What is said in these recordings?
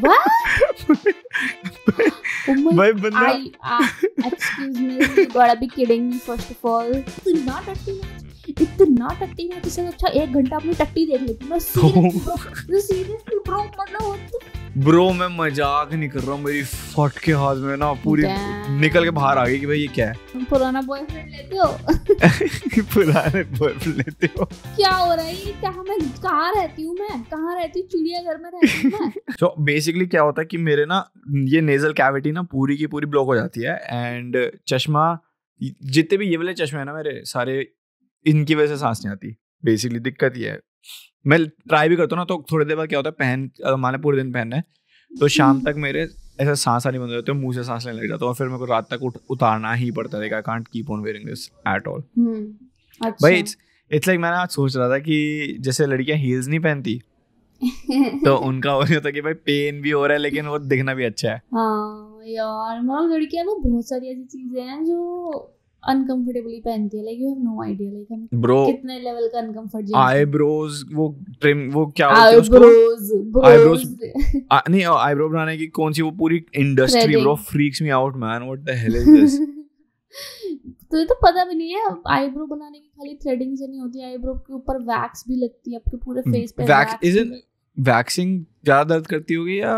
What? भाई बंदा excuse me, you gotta be kidding me first of all. इतना टट्टी मैं किसी अच्छा 1 घंटा अपनी टट्टी देख लेती मैं सीरियसली ब्रो मतलब ब्रो मैं मजाक नहीं कर रहा हूँ, मेरी फट के हाथ में ना पूरी निकल के बाहर आ गई कि भाई ये क्या है। तुम पुराना बॉयफ्रेंड लेते हो? पुराने बॉयफ्रेंड लेते हो? क्या हो रहा है ये? मैं कहाँ रहती हूँ चिड़ियाघर में रहती हूँ मैं। So basically क्या होता है कि मेरे ना ये नेजल कैविटी ना पूरी की पूरी ब्लॉक हो जाती है एंड चश्मा जितने भी ये वाले चश्मे हैं ना मेरे सारे इनकी वजह से सांस नहीं आती। बेसिकली दिक्कत ये है, मैं ट्राई भी करता हूँ ना तो थोड़ी देर बाद क्या होता है मैंने पूरे दिन पहनना है तो शाम तक मेरे ऐसा सांस आनी बंद हो जाती है, मुंह से सांस लेने लग जाता है और फिर मेरे को रात तक उतारना ही पड़ता है। I can't keep on wearing this at all. भाई इट्स लाइक मैंने आज सोच रहा था कि जैसे लड़कियां हील्स नहीं पहनती तो उनका हो जाता है कि भाई पेन भी हो रहा है लेकिन वो दिखना भी अच्छा है। हाँ यार मतलब लड़कियां तो बहुत सारी ऐसी चीजें हैं जो अनकंफर्टेबली पहनती है, like you have no idea like हम ब्रो कितने लेवल का अनकंफर्ट आईब्रोज वो ट्रिम वो क्या होता है उसको आईब्रोज नहीं आईब्रो बनाने की कौन सी वो पूरी industry bro freaks me out man, what the hell is this. तो ये तो पता भी नहीं है आईब्रो बनाने की खाली थ्रेडिंग से नहीं होती, आईब्रो के ऊपर वैक्स भी लगती है आपके पूरे फेस पे। वैक्स इजंट वैक्सिंग ज्यादा दर्द करती होगी या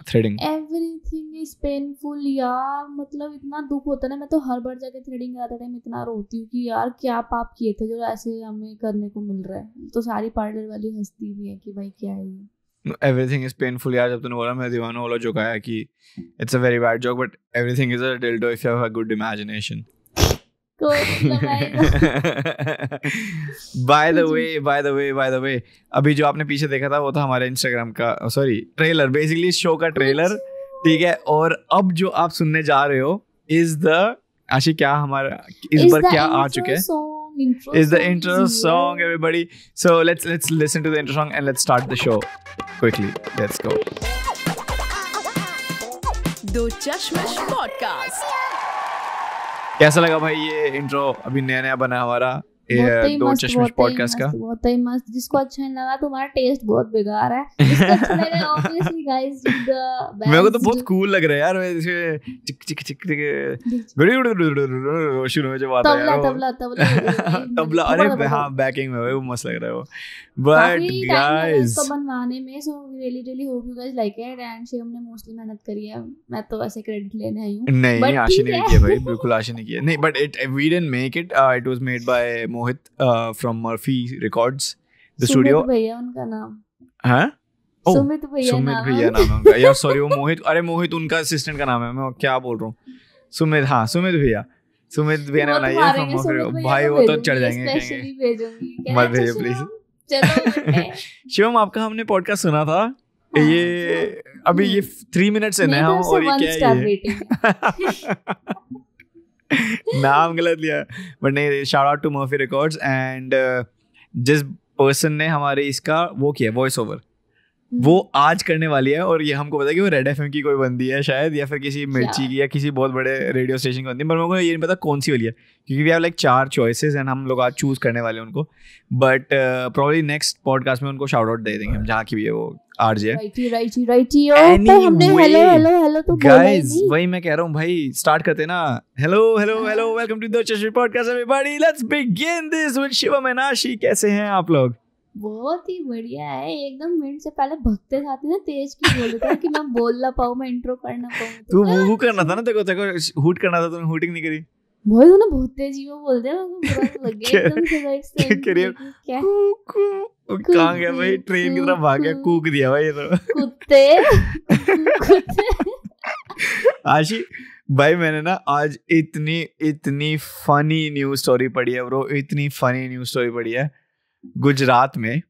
थ्रेडिंग? एवरीथिंग इज पेनफुल यार, मतलब इतना दुख होता है ना, मैं तो हर बार जाके थ्रेडिंग कराते टाइम इतना रोती हूँ कि यार क्या पाप किए थे जो ऐसे हमें करने को मिल रहा है। तो सारी पार्लर वाली हंसती भी है कि भाई क्या है ये। एवरीथिंग इज पेनफुल यार, जब तूने बोला मैं दीवाना वाला जोक आया कि it's a very bad joke but everything is a dildo if you have a good imagination. By the way, अभी जो आपने पीछे देखा था वो था हमारे इंस्टाग्राम का ट्रेलर, बेसिकली शो का ट्रेलर, ठीक है। और अब जो आप सुनने जा रहे हो इज द आशी क्या हमारा इस बार क्या आ चुके हैं is the intro song everybody. So let's listen to the intro song and let's start the show quickly. Let's go. दो चश्मश पॉडकास्ट। कैसा लगा भाई ये इंट्रो अभी नया बना हमारा दो चश्मश पॉडकास्ट का? बहुत ही मस्त। जिसको अच्छा नहीं लगा तुम्हारा टेस्ट बहुत बेकार है, जिसको अच्छा लगा ऑब्वियसली गाइस द मेरे को तो बहुत कूल लग रहा है यार, वैसे चिक चिक चिक शुरू में जब आता है तबला अरे हाँ बैकिंग में वो मस्त लग रहा है वो। बट गाइस तो बनवाने में so really hope you guys like it and Shivam ने मोस्टली मेहनत करी है, मैं तो ऐसे क्रेडिट लेने आई हूं। नहीं आशी ने किया भाई, बिल्कुल आशी ने किया नहीं, but we didn't make it, it was made by Mohit from Murphy Records, the studio. Sumit भैया उनका नाम हाँ सुमित भैया नाम है उनका यार, सॉरी वो मोहित, अरे मोहित उनका असिस्टेंट का नाम है, मैं क्या बोल रहा हूँ सुमित, हाँ सुमित भैया ने बनाई है from Murphy। भाई वो तो चढ़ जाएंगे, कहेंगे मत भेजो प्लीज। शिवम आपका हमने पॉडकास्ट सुना था, ये अभी ये 3 मिनट्स इन है और ये क्या है नाम गलत लिया बट नहीं, shout out to Murphy Records and जिस पर्सन ने हमारे इसका वो किया वॉइस ओवर वो आज करने वाली है। और ये हमको पता है कि वो रेड एफएम की कोई बंदी है शायद, या फिर किसी मिर्ची की या किसी बहुत बड़े रेडियो स्टेशन की बंदी है, पर मेरे को ये नहीं पता कौन सी वाली है क्योंकि we have like 4 choices and हम लोग आज चूज करने वाले हैं उनको। बट प्रोबब्ली नेक्स्ट पॉडकास्ट में उनको शाउट आउट दे देंगे हम, जहाँ की भी है वो आरजे गाइस। वही मैं कह रहा हूँ भाई, स्टार्ट करते ना। Hello welcome to the Chashmish podcast everybody, let's begin this with Shivam and Aashi. कैसे हैं आप लोग? बहुत ही बढ़िया है एकदम। मिनट से पहले भगते साथ ना तेज की बोल देता कि मैं बोल ना पाऊं, मैं इंट्रो कर ना पाऊं। तू वो करना था ना, तेको हुट करना था, तूने हुटिंग नहीं करी। भाई तूने बहुत तेजी में बोल दिया, मेरे को बुरा लग गया एकदम से। क्या कहाँ गया भाई? ट्रेन की तरफ भाग गया, कूक दिया भाई ये तो कुत्ते। आशी भाई मैंने ना आज इतनी फनी न्यूज़ स्टोरी पढ़ी है ब्रो, इतनी फनी न्यूज़ स्टोरी पढ़ी है। गुजरात में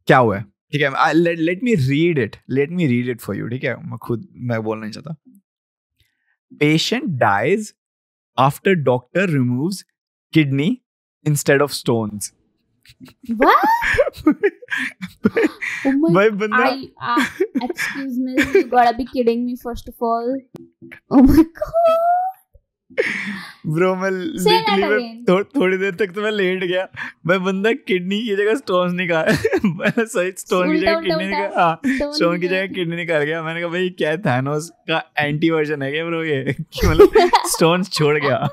क्या हुआ है, ठीक है, let me read it for you, ठीक है, मैं बोलना नहीं चाहता। Patient dies after doctor removes kidney instead of stones. भाई बंदा excuse me, you gotta be kidding me first of all. Oh my god, bro मैं लिटरली थोड़ी देर तक तो मैं लेट गया भाई, बंदा किडनी की जगह स्टोन निकाल सही स्टोन की जगह किडनी निकाल, हाँ स्टोन की जगह किडनी निकाल गया। मैंने कहा भाई क्या थैनोस का एंटी वर्जन है क्या ब्रो ये, मतलब स्टोन छोड़ गया।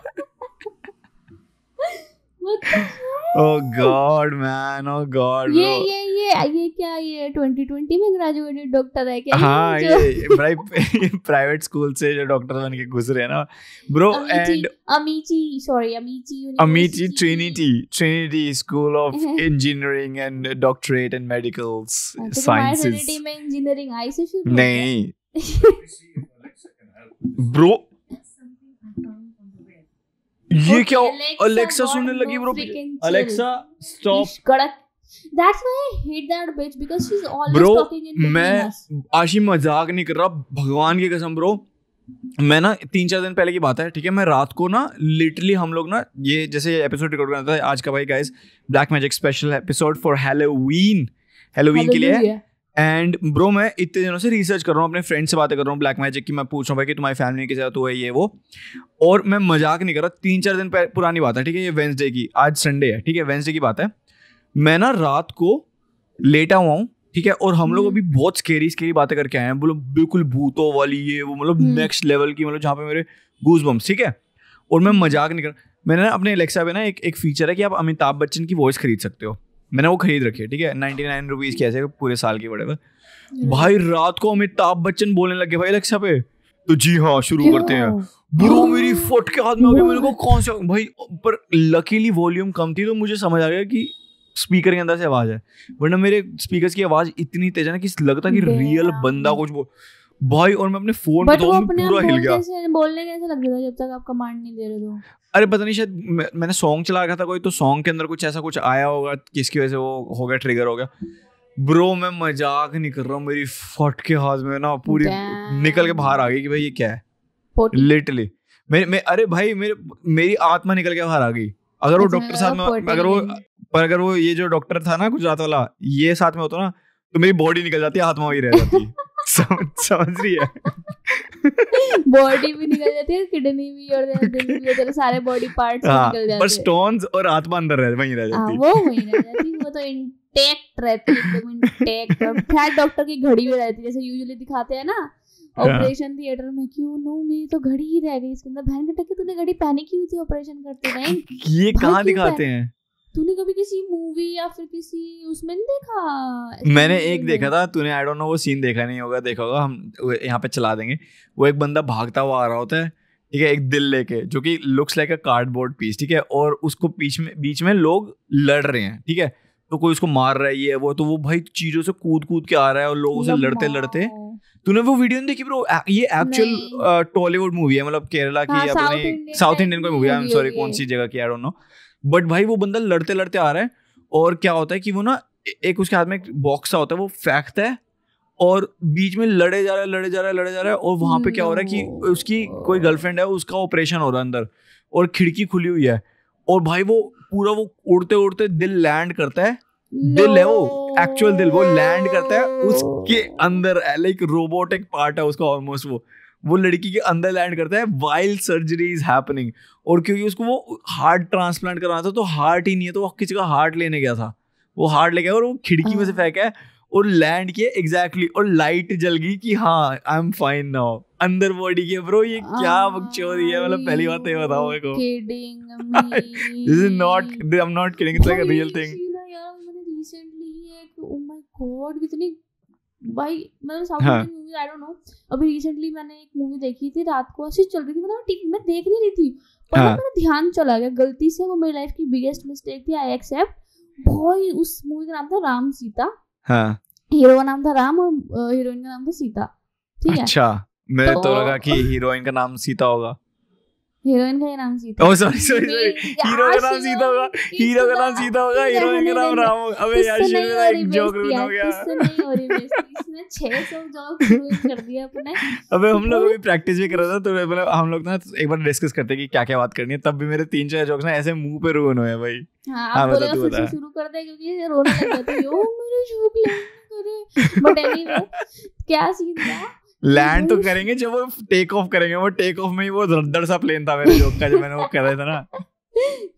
Oh God man, oh God bro. ये क्या ये 2020 में ग्रेजुएटेड डॉक्टर है क्या? हाँ ये प्राइवेट स्कूल से जो डॉक्टर बन के घुस रहे हैं ना ब्रो। एंड अमीची Trinity school of engineering and doctorate in medical sciences में इंजीनियरिंग आई से शुरू नहीं ब्रो। ये क्या अलेक्सा सुनने लगी bro? Alexa stop. That's why I hate that bitch because she's always talking in between us. मैं आशी मजाक नहीं कर रहा, भगवान की कसम ब्रो। मैं ना 3-4 दिन पहले की बात है, ठीक है, मैं रात को ना लिटरली हम लोग ना ये जैसे एपिसोड रिकॉर्ड करना था आज का भाई guys, black magic special episode for Halloween के लिए। एंड ब्रो मैं इतने दिनों से रिसर्च कर रहा हूँ, अपने फ्रेंड से बातें कर रहा हूँ ब्लैक मैजिक की। मैं पूछ रहा हूँ भाई कि तुम्हारी फैमिली के साथ हुआ है ये वो, और मैं मजाक नहीं कर रहा, 3-4 दिन पुरानी बात है, ठीक है, ये वेंसडे की, आज संडे है, ठीक है, वेंसडे की बात है। मैं ना रात को लेटा हुआ हूँ, ठीक है, और हम लोग अभी बहुत स्केरी बातें करके आए हैं, बोलो बिल्कुल भूतों वाली ये वो, मतलब नेक्स्ट लेवल की, मतलब जहाँ पे मेरे गूज बम्स, ठीक है। और मैं मजाक नहीं कर, मैंने ना अपने एलेक्सा पे ना एक फीचर है कि आप अमिताभ बच्चन की वॉइस खरीद सकते हो। मैंने वो खरीद रखी है, ठीक है, 99 रुपीज़ की, ऐसे पूरे साल की बड़े। भाई रात को अमिताभ बच्चन बोलने लगे भाई एलेक्सा पे, तो जी हाँ शुरू करते हैं ब्रो। मेरी फुट के हाथ में हो गया, मैंने को कौन सा भाई, पर लकीली वॉल्यूम कम थी तो मुझे समझ आ गया कि स्पीकर के अंदर से आवाज है, वरना मेरे स्पीकर्स की आवाज इतनी तेज है ना कि लगता कि रियल बंदा कुछ बोल भाई। और मैं अपने फोन पे तो पूरा हिल गया। बोलने कैसे लग रहा है जब तक आप कमांड नहीं दे रहे हो? अरे पता नहीं, शायद मैंने सॉन्ग चला रखा था कोई, तो सॉन्ग के अंदर कुछ ऐसा कुछ आया होगा जिसकी वजह से वो हो गया, ट्रिगर हो गया। ब्रो मैं मजाक नहीं कर रहा हूँ, मेरी फट के हाथ में ना पूरी निकल के बाहर आ गई कि भाई ये क्या है लिटरली। अरे भाई मेरी आत्मा निकल के बाहर आ गई। अगर वो डॉक्टर साथ में, अगर वो ये जो डॉक्टर था ना गुजरात वाला, ये साथ में होता ना तो मेरी बॉडी निकल जाती, आत्मा वही रह जाती। समझ रही है? बॉडी भी निकल जाती है, किडनी भी और दिल भी, तेरे सारे बॉडी पार्ट्स निकल जाते हैं, पर स्टोन्स और आत्मा अंदर वहीं रह जाती है। वो वहीं रह जाती है, वो तो इंटैक्ट रहती है, एकदम इंटैक्ट। खैर डॉक्टर की घड़ी भी रहती है, जैसे यूजुअली दिखाते हैं ना ऑपरेशन थिएटर में, क्यों नो मेरी तो घड़ी ही रह गई इसके अंदर। बहन के टक्के तूने घड़ी पहनी क्यों थी ऑपरेशन करते टाइम? ये कहाँ दिखाते हैं? तूने कभी किसी मूवी या फिर किसी उसमें नहीं देखा? मैंने एक देखा था, तूने आई डोंट नो वो सीन देखा नहीं होगा, देखा होगा, हम यहाँ पे चला देंगे। वो एक बंदा भागता हुआ आ रहा होता है, ठीक है, एक दिल लेके, जो कि looks like a cardboard piece, ठीक है, और उसको बीच में लोग लड़ रहे हैं, ठीक है, तो कोई उसको मार रहा है ये वो, तो वो भाई चीजों से कूद के आ रहा है और लोगों से लड़ते। तूने वो वीडियो नहीं देखी ब्रो? ये एक्चुअल टॉलीवुड मूवी है, मतलब केरला की, अपनी साउथ इंडियन कोई मूवी है, आई एम सॉरी कौन सी जगह की, आई डोंट नो। बट भाई वो बंदा लड़ते आ रहा है, और क्या होता है कि वो ना एक उसके हाथ में एक बॉक्स होता है, वो फेंकता है और बीच में लड़े जा रहा है। और वहां पे क्या हो रहा है कि उसकी कोई गर्लफ्रेंड है, उसका ऑपरेशन हो रहा है अंदर, और खिड़की खुली हुई है, और भाई वो पूरा वो उड़ते दिल लैंड करता है, दिल है वो एक्चुअल दिल, वो लैंड करता है उसके अंदर, लाइक रोबोटिक पार्ट है उसका ऑलमोस्ट, वो लड़की के अंदर लैंड करता है वाइल सर्जरी इज हैपनिंग। और क्योंकि उसको वो हार्ट ट्रांसप्लांट कराना था, तो हार्ट ही नहीं है, तो वो किसी का हार्ट लेने गया था, वो हार्ट ले गया और वो खिड़की में से फेंका है और लैंड किया एग्जैक्टली, और लाइट जल गई कि हाँ आई एम फाइन नाउ, अंदर बॉडी के। ब्रो ये क्या बकचोदी है, मतलब पहली बात तो ये बताओ मेरे को, this is not, I am not kidding, it's like a real thing. Recently एक, ओह माय गॉड, कितनी भाई, मतलब south Indian movie, I don't know, अभी रिसेंटली मैंने एक मूवी देखी थी, रात को ऐसी चल रही थी, मतलब मैं देख नहीं रही थी, पर मेरा ध्यान चला गया गलती से, वो मेरी लाइफ की बिगेस्ट मिस्टेक थी, आई एक्सेप्ट। भाई उस मूवी का नाम था राम सीता, हीरो का नाम था राम और हीरोइन का नाम था सीता, ठीक है। अच्छा, मैं तो लगा कि हीरोइन का नाम सीता होगा, हीरोइन का नाम सीता, ओह सॉरी हीरो का नाम सीता होगा, हीरोइन का नाम राम होगा। अबे यार शुरू में एक जोक रूट हो गया, नहीं हो रही इसने 600 जोक शुरू कर दिया अपने। अबे हम लोग अभी प्रैक्टिस भी कर रहे थे, तो मतलब हम लोग ना एक बार डिस्कस करते कि क्या बात करनी है, तब भी मेरे 3-4 जोक्स ना ऐसे मुंह पे रुन हुए भाई। हां बोला फिर से शुरू कर दे, क्योंकि रोने लग जाती है, ओ मेरे जोक लग करे। बट एनीवे क्या सीन था लैंड तो करेंगे जब वो टेक ऑफ करेंगे, वो टेक ऑफ में ही वो रद्दड़ सा प्लेन था मेरे जोक का, जो मैंने वो कर रहा था ना।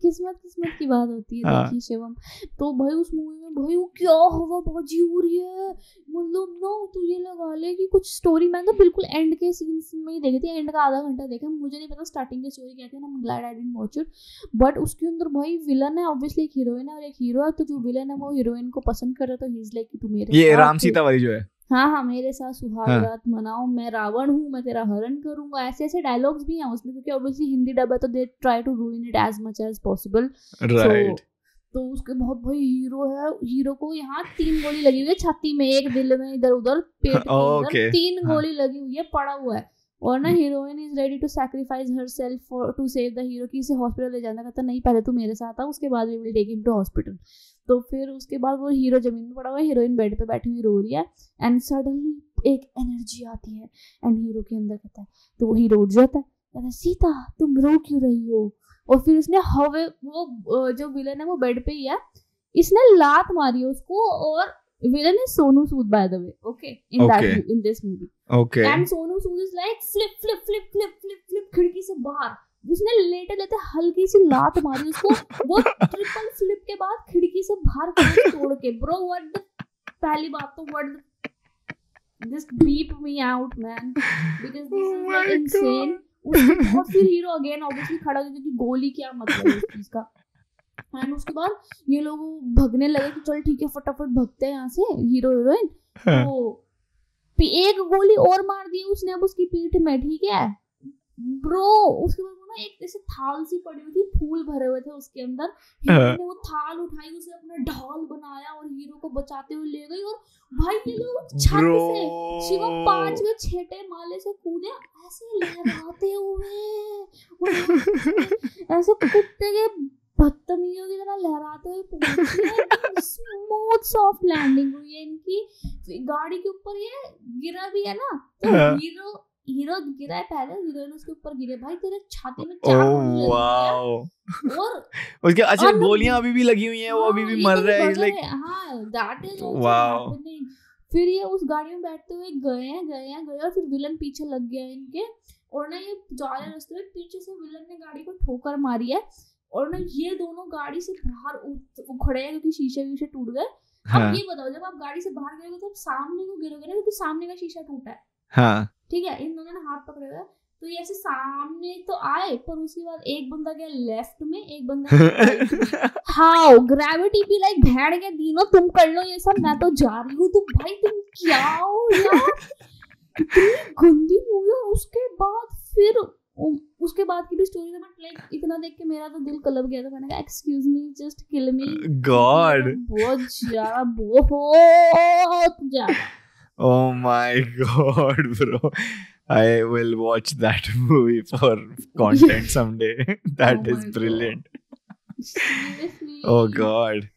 किस्मत की बात होती है। देखिए शिवम, तो भाई उस मूवी में भाई वो क्या हवा बाजी हो रही है, मतलब ना तो ये लगा ले कि कुछ स्टोरी, मैंने तो बिल्कुल एंड के सीन्स में ही देखी थी, एंड का आधा घंटा देखा, मुझे नहीं पता स्टार्टिंग की स्टोरी क्या थी, I am glad I didn't watch it. But उसके अंदर भाई विलन है, ऑब्वियसली एक हीरोइन है और एक हीरो है, तो जो विलन है वो हीरोइन को पसंद कर रहा है, तो ही इज लाइक तू मेरे ये राम सीता वाली जो है, हाँ मेरे साथ सुहाग रात मनाओ, मैं रावण हूँ, मैं तेरा हरण करूंगा, ऐसे ऐसे डायलॉग्स भी हैं उसमें, क्योंकि ऑब्वियसली हिंदी डब है तो they try to ruin it as much as possible. तो उसके बहुत भाई हीरो है, हीरो को यहाँ 3 गोली लगी हुई है छाती में, एक दिल में, इधर उधर पेट के अंदर 3 गोली लगी हुई है, पड़ा हुआ है, और ना heroine is ready to sacrifice herself for to save the hero, कि इसे हॉस्पिटल ले जाना, कहता नहीं पहले तू मेरे साथ आ, उसके बाद we will take him to hospital. तो फिर उसके बाद वो हीरो जमीन में पड़ा हुआ है, हीरोइन बेड पे बैठी हुई रो रही है, एंड सडनली एक एनर्जी आती है एंड हीरो के अंदर, कहता है, तो वो हीरो उठ जाता है, कहता है सीता तुम रो क्यों रही हो, और फिर उसने हवे, वो जो विलन है वो बेड पे ही है, इसने लात मारी उसको, और villain is Sonu Sood by the way, okay, in this movie, okay, and Sonu Sood is like flip खिड़की से बाहर, उसने लेटे हल्की सी लात मारी उसको, वो ट्रिपल फ्लिप के बाद खिड़की से बाहर तोड़ के, ब्रो व्हाट द, पहली बात तो what just beep me out man, because this is like insane। और फिर हीरो अगेन ऑब्वियसली खड़ा हो गया कि गोली क्या मतलब है इस चीज का, एंड उसके बाद ये लोग भगने लगे कि चल ठीक है फटाफट भगते हैं यहाँ से, हीरो हीरोइन, तो एक गोली और मार दी उसने अब उसकी पीठ में, ठीक है ब्रो। उसके बाद ना एक ऐसे थाल सी पड़ी हुई थी, फूल भरे हुए थे उसके अंदर, हीरो ने वो थाल उठाई, उसे अपना ढाल बनाया और हीरो को बचाते हुए ले गई, और भाई ये लोग छत से शिवम 5वें 6ठे माले से कूदे ऐसे लहराते हुए, ऐसे कुत्ते के बदतमीजों की तरह लहराते हुए पहुंचे, स्मूथ सॉफ्ट लैंडिंग हुई है इनकी गाड़ी के ऊपर, ये गिरा भी है ना, तो हीरो गिरा है पहले, हीरोइन उसके ऊपर गिरे, भाई तेरे छाती में 4 गोली लगी है, और उसके अच्छा गोलियां अभी भी लगी हुई हैं, वो अभी भी मर रहा है, लाइक हां दैट इज आल्सो हैपनिंग। फिर ये उस गाड़ी में बैठते हुए गए और फिर विलन पीछे लग गया इनके, और ना ये जा रहे रास्ते में पीछे से विलन ने गाड़ी को ठोकर मारी है, और ना ये दोनों गाड़ी से बाहर खड़े हैं क्योंकि शीशे टूट गए। अब ये बताओ जब आप गाड़ी से बाहर गिरोगे तो आप सामने को गिरोगे ना, क्योंकि सामने का शीशा टूटा है, हाँ ठीक है, इन दोनों ने हाथ पकड़े हुए, तो ये ऐसे सामने तो आए, पर उसके बाद एक बंदा गया लेफ्ट में, एक बंदा हाउ ग्रेविटी भी लाइक भेड़ के दीनो तुम कर लो ये सब, मैं तो जा रही हूँ, तो भाई तुम क्या हो यार, इतनी गंदी मूवी। उसके बाद फिर उसके बाद की भी स्टोरी में लाइक इतना देख के मेरा तो दिल कलप गया था, मैंने कहा एक्सक्यूज मी जस्ट किल मी गॉड, बहुत ज्यादा oh my god bro, I will watch that movie for content someday, that is brilliant, oh god।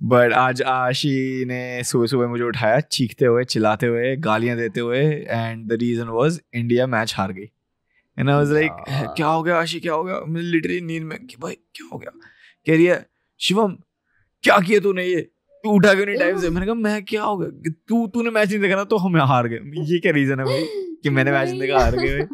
But आज आशी ने सुबह मुझे उठाया चीखते हुए, चिल्लाते हुए, गालियां देते हुए, and the reason was India match हार गई, एंड आई वाज लाइक क्या हो गया आशी, क्या हो गया, मैं लिटरली नींद में कि भाई क्या हो गया, कह रही है शिवम क्या किया तूने, ये तू उठा क्यों नहीं टाइम से, मैंने कहा मैं क्या हो गया, तूने मैच नहीं देखा ना तो हम हार गए, ये क्या रीजन है भाई कि मैंने मैच नहीं देखा हार गए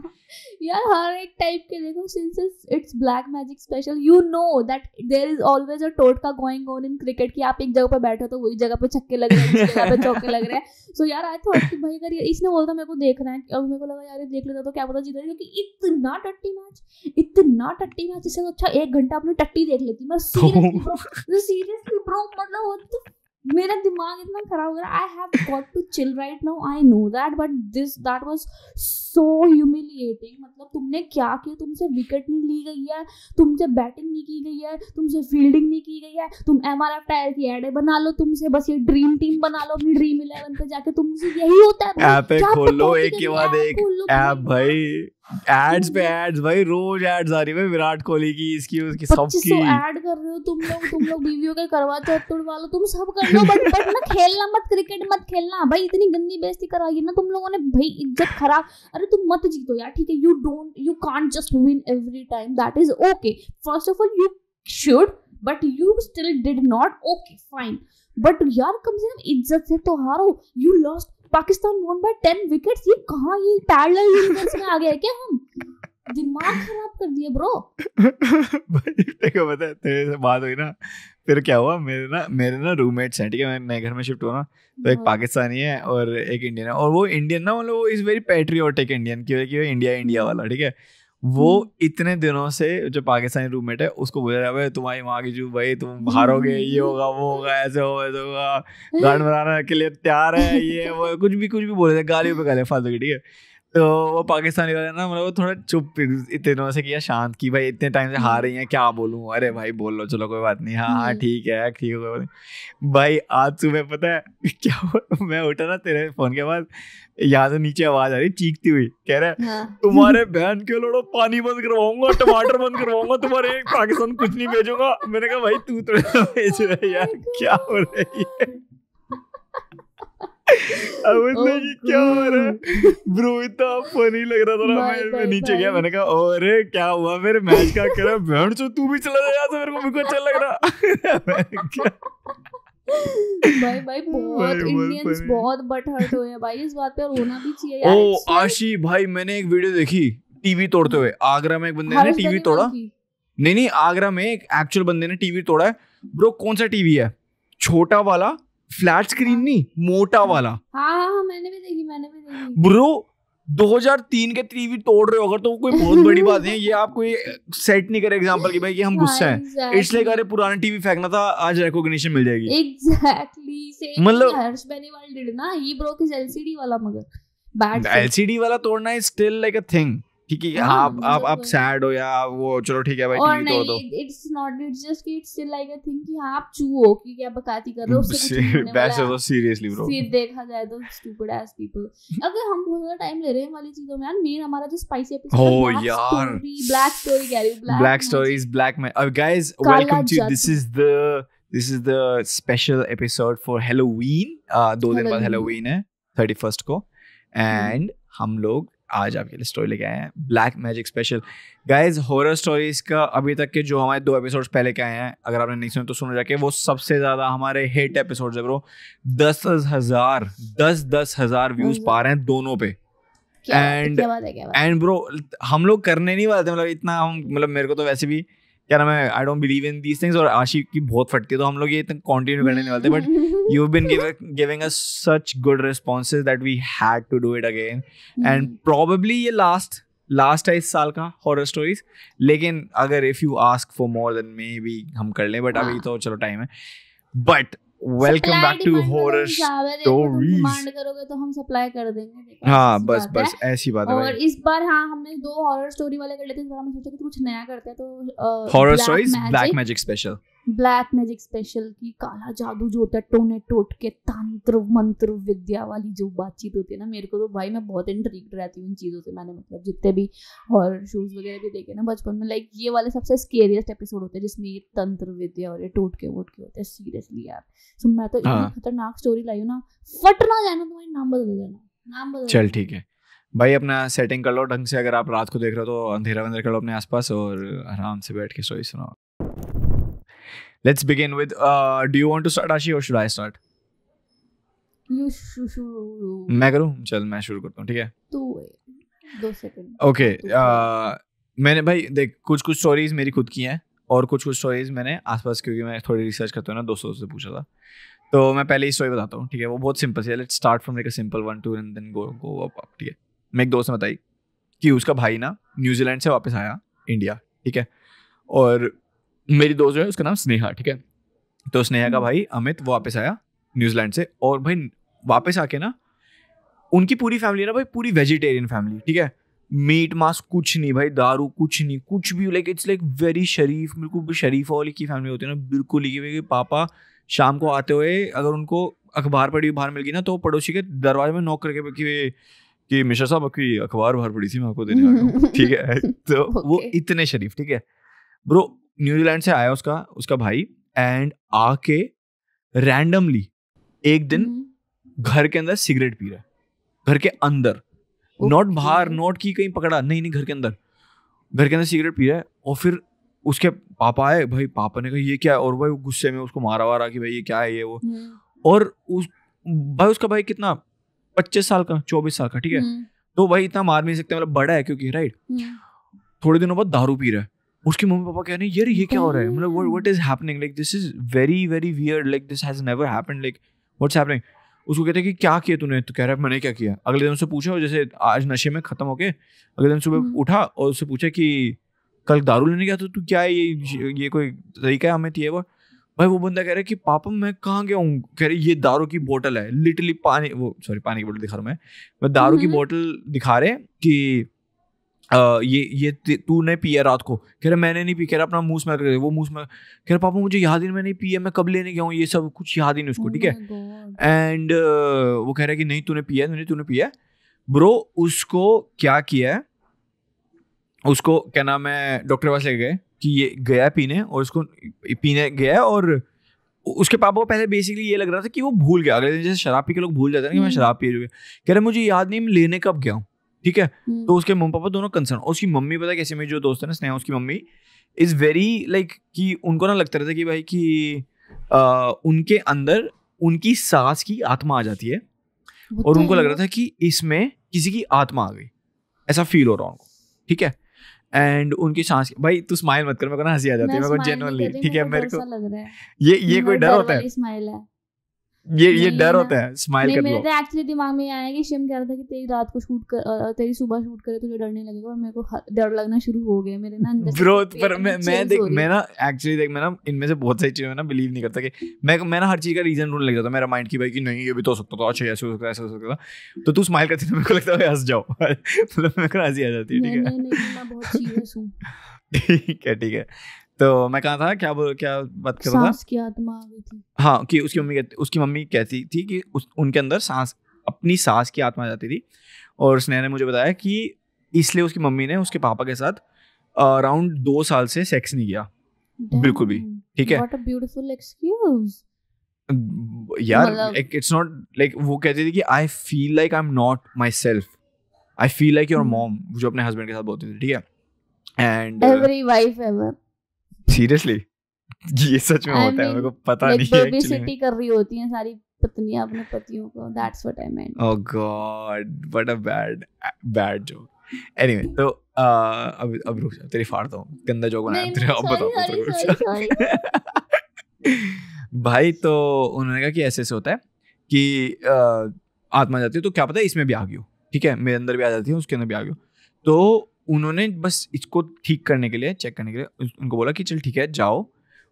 यार हर एक टाइप के देखो, since it's black magic special, you know that there is always a टोटका गोइंग ऑन इन क्रिकेट, कि आप एक जगह पे बैठे हो तो वही जगह पे छक्के लग रहे हैं, दूसरी जगह पे चौके लग रहे हैं। सो यार आई थॉट कि भाई अगर इसने बोला था मेरे को देखना है, और मेरे को लगा यार देख लेता तो क्या पता जीता, क्योंकि इतना टट्टी मैच, इससे तो अच्छा 1 घंटा अपनी टट्टी देख लेती मैं, सीरियसली ब्रो, मतलब मेरा दिमाग इतना खराब हो गया, I have got to chill right now, I know that, but that was so humiliating. मतलब तुमने क्या किया, तुमसे विकेट नहीं ली गई है, तुमसे बैटिंग नहीं की गई है, तुमसे फील्डिंग नहीं की गई है, तुम एमआरएफ टायर की एड बना लो, तुमसे बस ये ड्रीम टीम बना लो अपनी ड्रीम 11 पे जाके, तुमसे यही होता है। ऐप खोल लो एक के बाद एक ऐप, भाई एड्स पे एड्स, भाई रोज एड्स आ रही है विराट कोहली की, इसकी उसकी सबकी ऐड कर रहे हो तुम लोग बीवियों के करवा चौथ तोड़वा लो, तुम सब कर लो, बट ना खेलना मत, क्रिकेट मत खेलना भाई, इतनी गंदी बेइज्जती कराई ना तुम लोगों ने भाई, इज्जत खराब। अरे तुम मत जीतो यार, ठीक है, you can't just win every time, that is okay, first of all you should, but you still did not, okay fine, but यार कम से कम इज्जत से तो हारो। You lost Pakistan won by 10 wickets. ये कहाँ, ये पैरेलल यूनिवर्स में आ गया है क्या हम? दिमाग खराब कर दिया ब्रो। देखो पता है, तेरे से बात हुई ना, फिर क्या हुआ, मेरे ना रूममेट्स हैं, ठीक है, मैं नए घर में शिफ्ट हुआ ना, तो एक पाकिस्तानी है और एक इंडियन है, और वो इंडियन ना, मतलब वो इज वेरी पैट्रियोटिक इंडियन, कि इंडिया इंडिया वाला, ठीक है। वो इतने दिनों से जो पाकिस्तानी रूममेट है उसको बोल रहा है, तुम्हारी माँ की चूप भाई, तुम हारोगे, ये होगा वो होगा, ऐसे होगा, गांड बनाने के लिए तैयार है, ये वो कुछ भी बोल रहे थे, गालियों पे गालियां फालतू की, ठीक है। तो वो पाकिस्तानी वाले ना, मतलब वो थोड़ा चुप इतने दिनों से किया, शांत की, भाई इतने टाइम से हार रही हैं, क्या बोलूं, अरे भाई बोल लो, चलो कोई बात नहीं, हाँ ठीक है कोई बात नहीं। भाई आज सुबह पता है क्या हुआ, मैं उठा ना तेरे फोन के बाद, यहाँ से नीचे आवाज आ रही चीखती हुई, कह रहे तुम्हारे बहन के लोड़ो पानी बंद करवाऊंगा, टमाटर बंद करवाऊंगा, तुम्हारे पाकिस्तान कुछ नहीं भेजूंगा। मैंने कहा भाई तू तो भेज रहा है यार, क्या हो रही है? क्या हो रहा है ब्रो, इतना फनी लग रहा था ना। मैं नीचे गया, मैंने कहा अरे क्या हुआ, मेरे मैच का कह रहा बहन चो तू भी चला जाए, तो मेरे को अच्छा लग रहा। भाई बहुत इंडियंस बहुत बट हर्ट हुए हैं भाई इस बात पे, और होना भी चाहिए यार। ओ आशी भाई, मैंने एक वीडियो देखी टीवी तोड़ते हुए। आगरा में एक बंदे ने टीवी तोड़ा, नहीं आगरा में एक एक्चुअल बंदे ने टीवी तोड़ा है ब्रो। कौन सा टीवी है? छोटा वाला, फ्लैट स्क्रीन नहीं, मोटा वाला। हाँ मैंने भी देखी ब्रो। 2003 के टीवी तोड़ रहे हो अगर, तो कोई बहुत बड़ी बात नहीं है। ये आप कोई सेट नहीं करे एग्जांपल की भाई कि हम गुस्सा हैं, इसलिए अरे पुराना टीवी फेंकना था, आज रिकॉग्निशन मिल जाएगी। एग्जैक्टली मतलब हर्ष बेनीवाल डिड ना, ही ब्रोक हिज एलसीडी वाला, मगर बैड एलसीडी वाला तोड़ना is still like a thing. ठीक है, आप सैड हो या वो, चलो ठीक है भाई टीवी तोड़ दो। इट्स नॉट, इट्स जस्ट कि it's still like a thing कि हां आप चूहो कि क्या बकवासी कर रहे हो, उससे कुछ नहीं होने वाला। वैसे तो सीरियसली ब्रो, फिर देखा जाए तो स्टूपिड एस पीपल। अगर हम बहुत ज्यादा टाइम ले रहे हैं वाली चीजों में यार, मेन हमारा जो स्पाइसी एपिसोड है, oh यार, ब्लैक स्टोरी कह रही हूं, ब्लैक स्टोरीज, ब्लैक में। Guys welcome to this is the special episode for Halloween. 2 दिन बाद हैलोवीन है 31st को, एंड हम लोग आज आपके लिए स्टोरी लेके आए हैं, black magic special. Guys horror stories का अभी तक के जो हमारे 2 एपिसोड्स पहले के आए हैं, अगर आपने नहीं सुने तो सुनो जाके, वो सबसे ज्यादा हमारे हिट एपिसोड्स है ब्रो। 10,000 व्यूज पा रहे हैं दोनों पे। एंड ब्रो हम लोग करने नहीं वाले थे, मतलब इतना हम, मतलब मेरे को तो वैसे भी क्या नाम है, I don't believe in these things, और आशी की बहुत फटती है, तो हम लोग ये इतना कंटिन्यू करने नहीं वाले थे, but you've been giving us such good responses that we had to do it again. And probably ये last है इस साल का horror stories, लेकिन अगर if you ask for more then maybe हम कर लें, but अभी तो चलो टाइम है। But welcome back to horror stories। Demand करोगे तो हम सप्लाई कर देंगे। हाँ बस ऐसी बात है। और इस बार हाँ हमने 2 हॉरर स्टोरी वाले कर लेते, इस बार हमने सोचा कि कुछ नया करते हैं, तो horror stories black magic special. Black magic special की काला जादू जो होता है, टोने टोटके, तंत्र मंत्र विद्या वाली जो बातचीत होती है ना, मेरे को तो भाई मैं बहुत इंट्रिग्ड रहती हूँ इन चीज़ों से। मैंने मतलब जितने भी हॉरर शोज वगैरह भी देखे ना बचपन में, लाइक ये वाले सबसे स्केरियस्ट एपिसोड होते हैं जिसमें ये तंत्र विद्या और ये टोटके वोटके होते हैं। सीरियसली यार, सो मैं तो इतनी खतरनाक स्टोरी लाई हूँ ना, फट ना जाना तुम्हारी, नाम बदल देना, नाम बदल। चल ठीक है भाई, अपना सेटिंग कर लो ढंग से। अगर आप रात को देख रहे हो तो अंधेरा वंधेरा कर लो अपने आसपास और आराम से बैठ के स्टोरी सुनाओ। Let's begin with do you want to start Ashi or should I start? You मैं करूँ? चल मैं शुरू करता हूँ, ठीक है? तू 2 सेकंड। ओके मैंने भाई देख कुछ स्टोरीज मेरी खुद की हैं और कुछ स्टोरीज मैंने आसपास, क्योंकि मैं थोड़ी रिसर्च करता हूँ ना, दोस्तों से पूछा था, तो मैं पहले ही स्टोरी बताता हूँ, ठीक है? वो बहुत सिंपल सी है। Let's start from like a simple 1 2 and then go up, ठीक है? मैं एक दोस्त ने बताई कि उसका भाई ना न्यूजीलैंड से वापस आया इंडिया, ठीक है? और मेरी दोस्त जो है उसका नाम स्नेहा, ठीक है? तो स्नेहा का भाई अमित वो वापस आया न्यूजीलैंड से, और भाई वापस आके ना उनकी पूरी फैमिली ना भाई पूरी वेजिटेरियन फैमिली, ठीक है? मीट मांस कुछ नहीं भाई, दारू कुछ नहीं, कुछ भी, लाइक इट्स लाइक वेरी शरीफ, बिल्कुल भी शरीफ वाली की फैमिली होती है ना, बिल्कुल ही। पापा शाम को आते हुए अगर उनको अखबार पढ़ी बाहर मिल गई ना, तो पड़ोसी के दरवाजे में नॉक करके कि मिश्रा साहब आपकी अखबार बाहर पड़ी थी, मैं आपको देने आ गया, ठीक है? तो वो इतने शरीफ, ठीक है ब्रो। न्यूजीलैंड से आया उसका भाई, एंड आके रैंडमली एक दिन घर के अंदर सिगरेट पी रहा है, घर के अंदर, नॉट बाहर, नॉट की कहीं पकड़ा, नहीं घर के अंदर सिगरेट पी रहा है। और फिर उसके पापा आए, भाई पापा ने कहा ये क्या है, और भाई गुस्से में उसको मारा कि भाई ये क्या है ये वो। और भाई उसका भाई कितना 25 साल का 24 साल का, ठीक है, तो भाई इतना मार नहीं सकते, मतलब बड़ा है क्योंकि, राइट। थोड़े दिनों बाद दारू पी रहा है, उसके मम्मी पापा कह रहे हैं यार ये क्या हो रहा है, मतलब what is happening, like this is very very weird, like this has never happened, like what's happening. उसको कहते हैं कि क्या किया तूने, तो कह रहा है मैंने क्या किया। अगले दिन उससे पूछा, जैसे आज नशे में खत्म होके अगले दिन सुबह उठा और उससे पूछा कि कल दारू लेने गया तो तू क्या है, ये कोई तरीका है हमें दिए वो। भाई वो बंदा कह रहा है कि पापा मैं कहाँ गया हूँ, कह रहे ये दारू की बोतल है, लिटरली पानी की बोतल दिखा रहा हूँ मैं दारू की बोतल दिखा रहे कि ये तूने पिया रात को, कह रहा मैंने नहीं पी, कह रहा अपना मुंह स्मेल कर, वो मुंह स्मेल, कह रहा पापा मुझे याद ही नहीं मैंने पिया, मैं कब लेने गया हूँ, ये सब कुछ याद ही नहीं उसको, ठीक है। एंड वो कह रहा है कि नहीं तूने पिया ब्रो। उसको क्या किया है, उसको क्या नाम है, डॉक्टर के पास ले गए कि ये गया पीने, और उसको पीने गया, और उसके पापा को पहले बेसिकली ये लग रहा था कि वो भूल गया, अगले दिन जैसे शराब पी के लोग भूल जाते हैं कि मैं शराब पी रही हूँ, कह रहा मुझे याद नहीं मैं लेने कब गया हूँ, ठीक है। तो उसके मम्मी पापा दोनों कंसर्न, और उसकी मम्मी पता है कैसे, मेरी जो दोस्त है ना स्नेहा, उसकी मम्मी इज वेरी लाइक कि उनको ना लगता रहता है कि भाई कि उनके अंदर उनकी सास की आत्मा आ जाती है, और उनको लग रहा था कि इसमें किसी की आत्मा आ गई, ऐसा फील हो रहा उनको, ठीक है। एंड उनकी सांस, भाई तू स्माइल मत कर, मेरे को ना हंसी आ जाती है, मेरे को जेन्युइनली, ठीक है, मेरे को लग रहा है ये कोई डर होता है, स्माइल है ये डर होता है स्माइल कर लो। मेरे तो एक्चुअली दिमाग में आया कि शिम कह रहा था कि तेरी रात को शूट कर तेरी सुबह शूट करे तुझे डर नहीं लगेगा, और मेरे को डर लगना शुरू हो गया मेरे ना अंदर ब्रो। पर मैं ना एक्चुअली देख, मैं ना इनमें से बहुत सारी चीजें ना बिलीव नहीं करता कि मैं ना हर चीज का रीजन ढूंढने लग जाता मेरा माइंड की, भाई कि नहीं ये भी तो हो सकता था, अच्छा ऐसे हो सकता है, ऐसे हो सकता था, तो तू स्माइल करती तो मेरे को लगता है हंस जाओ, मतलब मेरे को हंसी आ जाती है, ठीक है। नहीं मैं बहुत सीरियस हूं, ठीक है। तो मैं कहा था क्या बात कर रहा था, सांस की आत्मा आ गई थी, हाँ, कि उसकी मम्मी कहती थी कि उनके अंदर अपनी सांस की आत्मा आ जाती थी, और स्नेहा ने मुझे बताया कि इसलिए उसकी मम्मी ने उसके पापा के साथ अराउंड 2 साल से सेक्स नहीं किया बिल्कुल भी, ठीक है। व्हाट अ ब्यूटीफुल एक्सक्यूज यार, इट्स नॉट लाइक, वो कहती थी कि I feel like I am not my self, I feel like your mom, जो अपने हस्बैंड के साथ बोलती थी, ठीक है। And every wife ever, seriously ये सच में होता है, मेरे को पता नहीं है, बेबी सिटी कर रही होती हैं सारी पत्नियां अपने पतियों को, that's what I meant. Oh God what a bad joke. Anyway, तो अब रुक जा, तेरी फाड़ दो, गंदा जोक बनाया तेरे, अब बताओ भाई। तो उन्होंने कहा कि ऐसे होता है कि आत्मा जाती है, तो क्या पता है इसमें भी आ गई हो, ठीक है, मेरे अंदर भी आ जाती है, उसके अंदर भी आ गई हो। तो उन्होंने बस इसको ठीक करने के लिए, चेक करने के लिए उनको बोला कि चल ठीक है जाओ,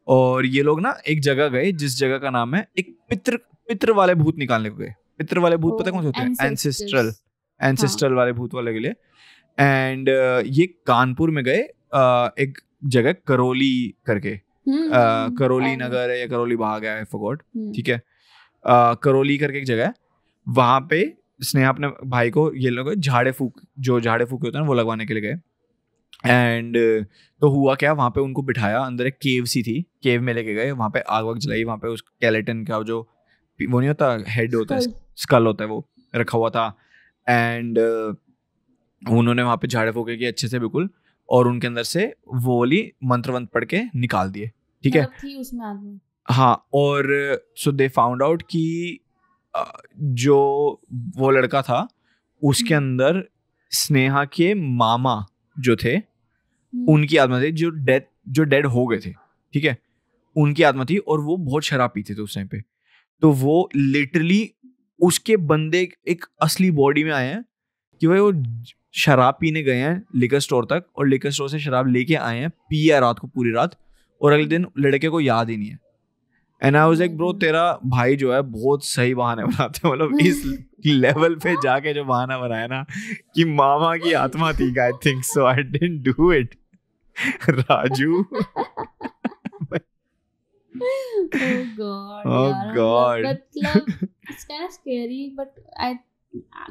और ये लोग ना एक जगह गए जिस जगह का नाम है, एक पितृ वाले भूत निकालने को गए। पितृ वाले भूत पता कौन से होते हैं, एंसेस्ट्रल वाले भूत वाले के लिए। एंड ये कानपुर में गए, एक जगह करौली करके, करौली नगर है या करौली भाग है, आई फॉरगॉट, ठीक है, करौली करके एक जगह है, वहां पे स्नेहा अपने भाई को ये लोग झाड़े फूक होते हैं वो लगवाने के लिए गए। एंड तो हुआ क्या, वहाँ पे उनको बिठाया, अंदर एक केव सी थी, केव में लेके गए, वहाँ पे आग वाग जलाई, वहाँ पे उस स्केलेटन का जो वो नहीं होता, हेड होता है, स्कल होता है, वो रखा हुआ था। एंड उन्होंने वहाँ पे झाड़े फूके किए अच्छे से बिल्कुल, और उनके अंदर से वो वाली मंत्रवंत पढ़ के निकाल दिए, ठीक है। थी उसमें आदमी, हाँ। और सो दे फाउंड आउट कि जो वो लड़का था उसके अंदर स्नेहा के मामा जो थे उनकी आत्मा थी, जो डेड हो गए थे, ठीक है, उनकी आत्मा थी, और वो बहुत शराब पीते थे उस टाइम पे। तो वो लिटरली उसके बंदे एक असली बॉडी में आए हैं कि भाई वो शराब पीने गए हैं लिकर स्टोर तक, और लिकर स्टोर से शराब लेके आए हैं, पिया रात को पूरी रात, और अगले दिन लड़के को याद ही नहीं है। And I was like bro तेरा भाई जो है बहुत सही बहाने बनाते हैं, मतलब इस लेवल पे जाके जो बहाना बनाया ना कि मामा की आत्मा थी, I think so, I didn't do it Raju. oh god मतलब it's kind of scary, but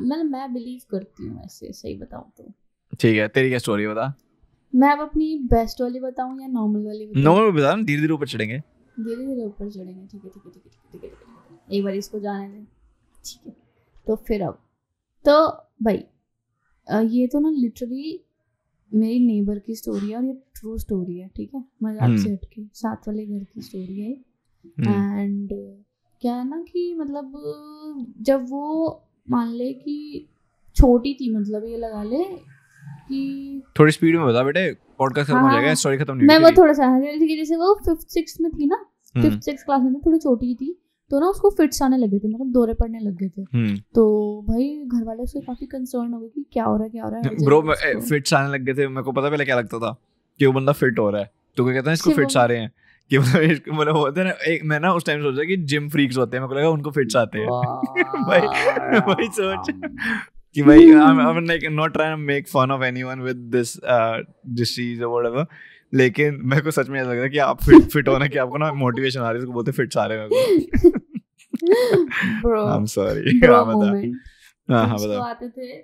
मैं बिलीव करती हूँ ऐसे, सही बताऊँ तो। ठीक है, तेरी क्या स्टोरी बता। मैं अब अपनी बेस्ट वाली बताऊँ या नॉर्मल वाली बताऊँ? नॉर्मल बता, धीरे धीरे ऊपर चढ़ेंगे, धीरे ऊपर चढ़ेंगे, ठीक है, एक बार इसको जाने दें, ठीक है। तो फिर अब तो भाई ये तो ना लिटरली मेरी नेबर की स्टोरी है, और ये ट्रू स्टोरी है, ठीक है, मजाक से हटके, साथ वाले घर की स्टोरी है। एंड क्या है ना कि मतलब जब वो मान ले कि छोटी थी, मतलब ये लगा ले कि थोड़ी स्पीड में बता बेटे, पॉडकास्ट खत्म हो जाएगा, स्टोरी खत्म नहीं मैं हुई वो थोड़ा सा जैसे वो 5th 6th में थी ना, 5th 6th क्लास में थी, थोड़ी छोटी थी, तो ना उसको फिट्स आने लगे थे, मतलब दौरे पड़ने लग गए थे। तो भाई घर वाले उससे काफी कंसर्न हो गए कि क्या हो रहा है ब्रो। फिट्स आने लग गए थे, मेरे को पता पहले क्या लगता था कि वो बंदा फिट हो रहा है, तो क्या कहते हैं इसको फिट्स आ रहे हैं, कि मतलब होते हैं ना, एक मैं ना उस टाइम सोचा कि जिम फ्रीक्स होते हैं, मेरे को लगा उनको फिट्स आते हैं। भाई सोच कि भाई I'm like not trying to make fun of anyone with this disease or whatever, लेकिन मेरे को सच में ऐसा लग रहा है कि आप फिट होने की आपको ना मोटिवेशन आ रही है, उसको बोलते फिट्स आ रहे हैं मेरे को। Bro, I'm sorry। हाँ बता। आते थे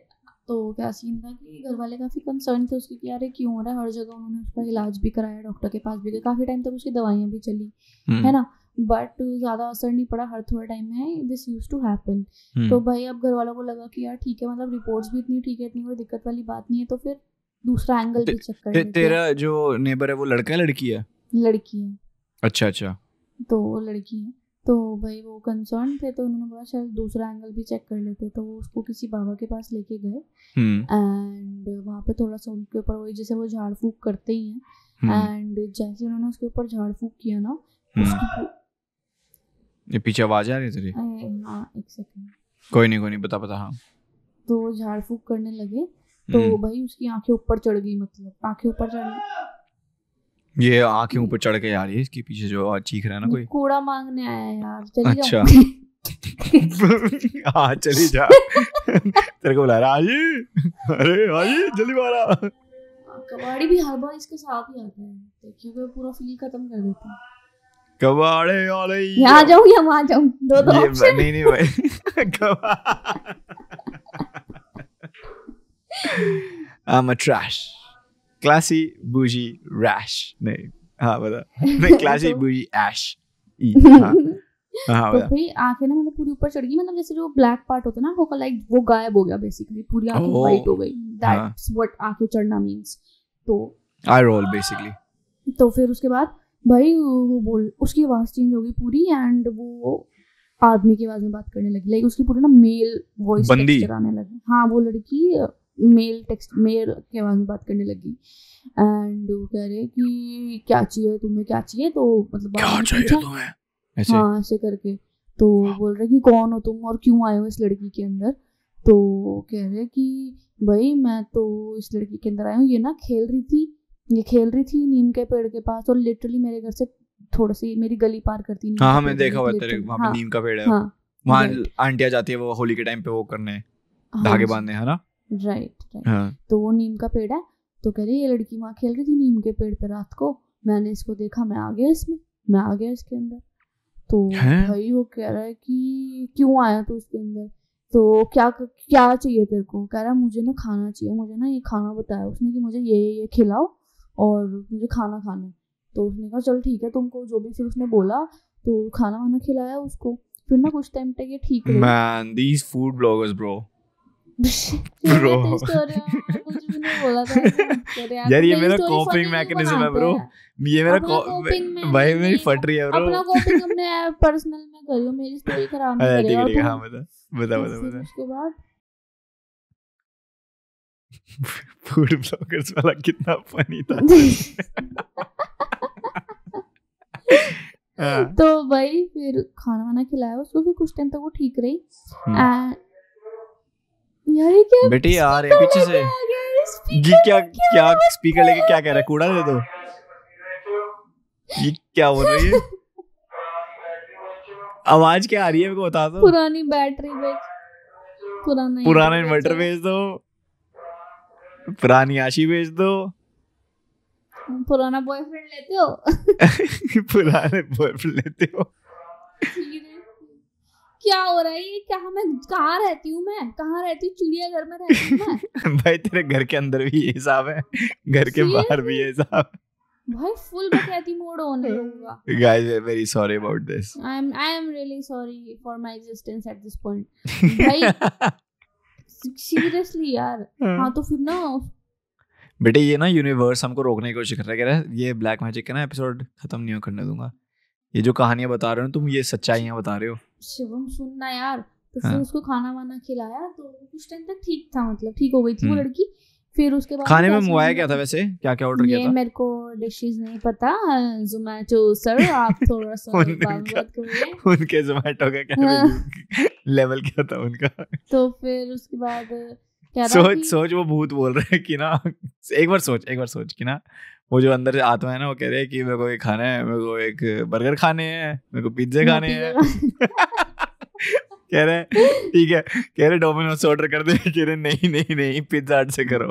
तो क्या सीन था कि घर वाले काफी कंसर्न थे उसके कि यार क्यों हो रहा है, हर जगह उन्होंने उसका इलाज भी कराया, डॉक्टर के पास भी गए, काफी टाइम तक उसकी दवाइयाँ भी चली, है ना, बट ज्यादा असर नहीं पड़ा। हर थोड़े टाइम में दिस यूज टू हैपन। तो भाई अब घर वालों को लगा कि यार ठीक है, मतलब रिपोर्ट्स भी इतनी ठीक है, इतनी कोई दिक्कत वाली बात नहीं है, तो फिर दूसरा एंगल भी चेक कर लेते। तेरा जो नेबर है वो लड़का है लड़की है? लड़की है। अच्छा। तो लड़की है, तो भाई वो कंसर्न थे, तो उन्होंने बोला शायद दूसरा एंगल भी चेक कर लेते, तो वो उसको किसी बाबा के पास लेके गए, एंड वहाँ पे थोड़ा सा उनके ऊपर वही जैसे वो झाड़ फूक करते ही हैं, एंड जैसे उन्होंने उसके ऊपर झाड़ फूक किया ना, उसकी ये पीछे आवाज आ रही है तेरी? हाँ एक सेकंड, कोई नहीं बता। हाँ, तो वो झाड़ फूक करने लगे, तो भाई उसकी आंखें ऊपर चढ़ गई, मतलब आंखें ऊपर चढ़, ये आंखें ऊपर चढ़ के आ रही है, इसके पीछे जो चीख रहा है ना कोई, कूड़ा मांगने आया है यार, चली अच्छा। हाँ चली जा। तेरे को बुला रहा आजी, अरे आजी जल्दी मारा। कबाड़ी भी हर बार इसके साथ ही आते हैं, देखिए वो पूरा फील खत्म कर देते हैं। कबाड़े वाले यहाँ जाऊँ या वहाँ जाऊँ, दो ऑप्शन। नहीं भाई। I'm a trash, classy, bougie, rash। नहीं, हाँ बता। नहीं, classy, bougie, ash। हाँ तो भाई आंखें ना मतलब पूरी ऊपर चढ़ गई, मतलब जैसे जो ब्लैक पार्ट होता है ना, वो लाइक वो गायब हो गया बेसिकली, पूरी आंखें वाइट हो गई, दैट्स व्हाट आंखें चढ़ना मींस। तो आई रोल बेसिकली। तो फिर उसके बाद भाई वो बोल, उसकी आवाज चेंज हो गई पूरी, एंड वो आदमी की आवाज में बात करने लगी, लाइक उसकी पूरी ना मेल वॉइस टेक्सचर आने लगी। हाँ वो लड़की मेल की आवाज में बात करने लगी, एंड वो कह रहे कि क्या चाहिए तुम्हें, क्या चाहिए, तो मतलब क्या चाहिए तुम्हें ऐसे? हाँ ऐसे करके। तो बोल रहे कि कौन हो तुम और क्यों आए हो इस लड़की के अंदर। तो कह रहे कि भाई मैं तो इस लड़की के अंदर आया हूँ, ये ना खेल रही थी नीम के पेड़ के पास, और लिटरली मेरे घर से थोड़ी सी मेरी गली पार करती। हाँ मैंने देखा हुआ तेरे वहाँ पे नीम का पेड़ है, वहाँ आंटियाँ जाती है वो होली के टाइम पे वो करने, धागे बांधने, है ना? राइट। तो वो नीम का पेड़ है, तो कह रही ये लड़की वहाँ खेल रही थी नीम के पेड़ पे रात को, मैंने इसको देखा, मैं आ गया इसके अंदर। तो भाई वो कह रहा है कि क्यों आया तू इसके अंदर, तो क्या चाहिए तेरे को? कह रहा है मुझे ना खाना चाहिए, मुझे ना ये खाना बताया उसने कि मुझे ये खिलाओ और मुझे खाना खाना है। तो उसने कहा चल ठीक है तुमको जो भी, फिर उसने बोला तो खाना वाना खिलाया उसको। फिर ना कुछ टाइम तक ये ठीक रही। Man, these food bloggers bro। यार ये मेरा कॉपिंग मैकेनिज्म है ब्रो, ये मेरा भाई मेरी फट रही है ब्रो। अपना कॉपिंग अपने पर्सनल में करियो, मेरी स्टोरी खराब नहीं करियो। ठीक है हाँ बता। उसके बाद फूड ब्लॉगर्स वाला कितना फनी था। तो भाई फिर खाना वाना खिलाया उसको, फिर कुछ टाइम तक वो ठीक रही। यार ये क्या बेटी आ रहे पीछे से, क्या स्पीकर लेके क्या कह रहा है, कूड़ा दे दो, ये क्या बोल रही है? आवाज क्या आ रही है मेरे को बता दो। पुरानी बैटरी बेच, पुराना इन्वर्टर बेच दो, पुरानी आशी बेच दो, पुराना बॉयफ्रेंड लेते हो। पुराने बॉयफ्रेंड लेते हो। क्या हो रहा है ये? मैं कहाँ रहती हूँ? चिड़ियाघर में रहती हूँ मैं। भाई तेरे घर के अंदर भी ये हिसाब है, घर के बाहर भी ये हिसाब है। भाई फुल बकैती मोड ऑन होगा। Guys, we are very sorry about this. I am really sorry for my existence at this point. भाई सीरियसली यार। हाँ तो फिर ना बेटे ये ना यूनिवर्स हमको रोकने की कोशिश कर रहा है, कह रहा है ये ब्लैक मैजिक का ना एपिसोड खत्म नहीं करने दूंगा, ये जो कहानियां बता रहे हो तुम ये सच्चाइयां बता रहे हो। शिवम सुनना यार, तो फिर उसको खाना वाना खिलाया, तो कुछ टाइम तक ठीक था, मतलब ठीक हो गई थी वो लड़की। फिर उसके बाद खाने में मंगवाया क्या था वैसे, क्या क्या ऑर्डर किया था? ये मेरे को डिशेस नहीं पता, जोमेटो सर आप थोड़ा सा बात करिए। उनके जोमेटो का क्या लेवल क्या था उनका? तो फिर उसके बाद क्या था सोच वो भूत बोल रहे हैं कि ना, एक बार सोच कि ना वो जो अंदर से आत्मा है ना, वो कह रहे हैं कि मेरे को ये खाना है, मेरे को एक बर्गर खाने हैं, मेरे को पिज्जे खाने हैं। कह रहे ठीक है, कह रहे डोमिनोज ऑर्डर कर दे, कह रहे नहीं पिज्जा हट से करो,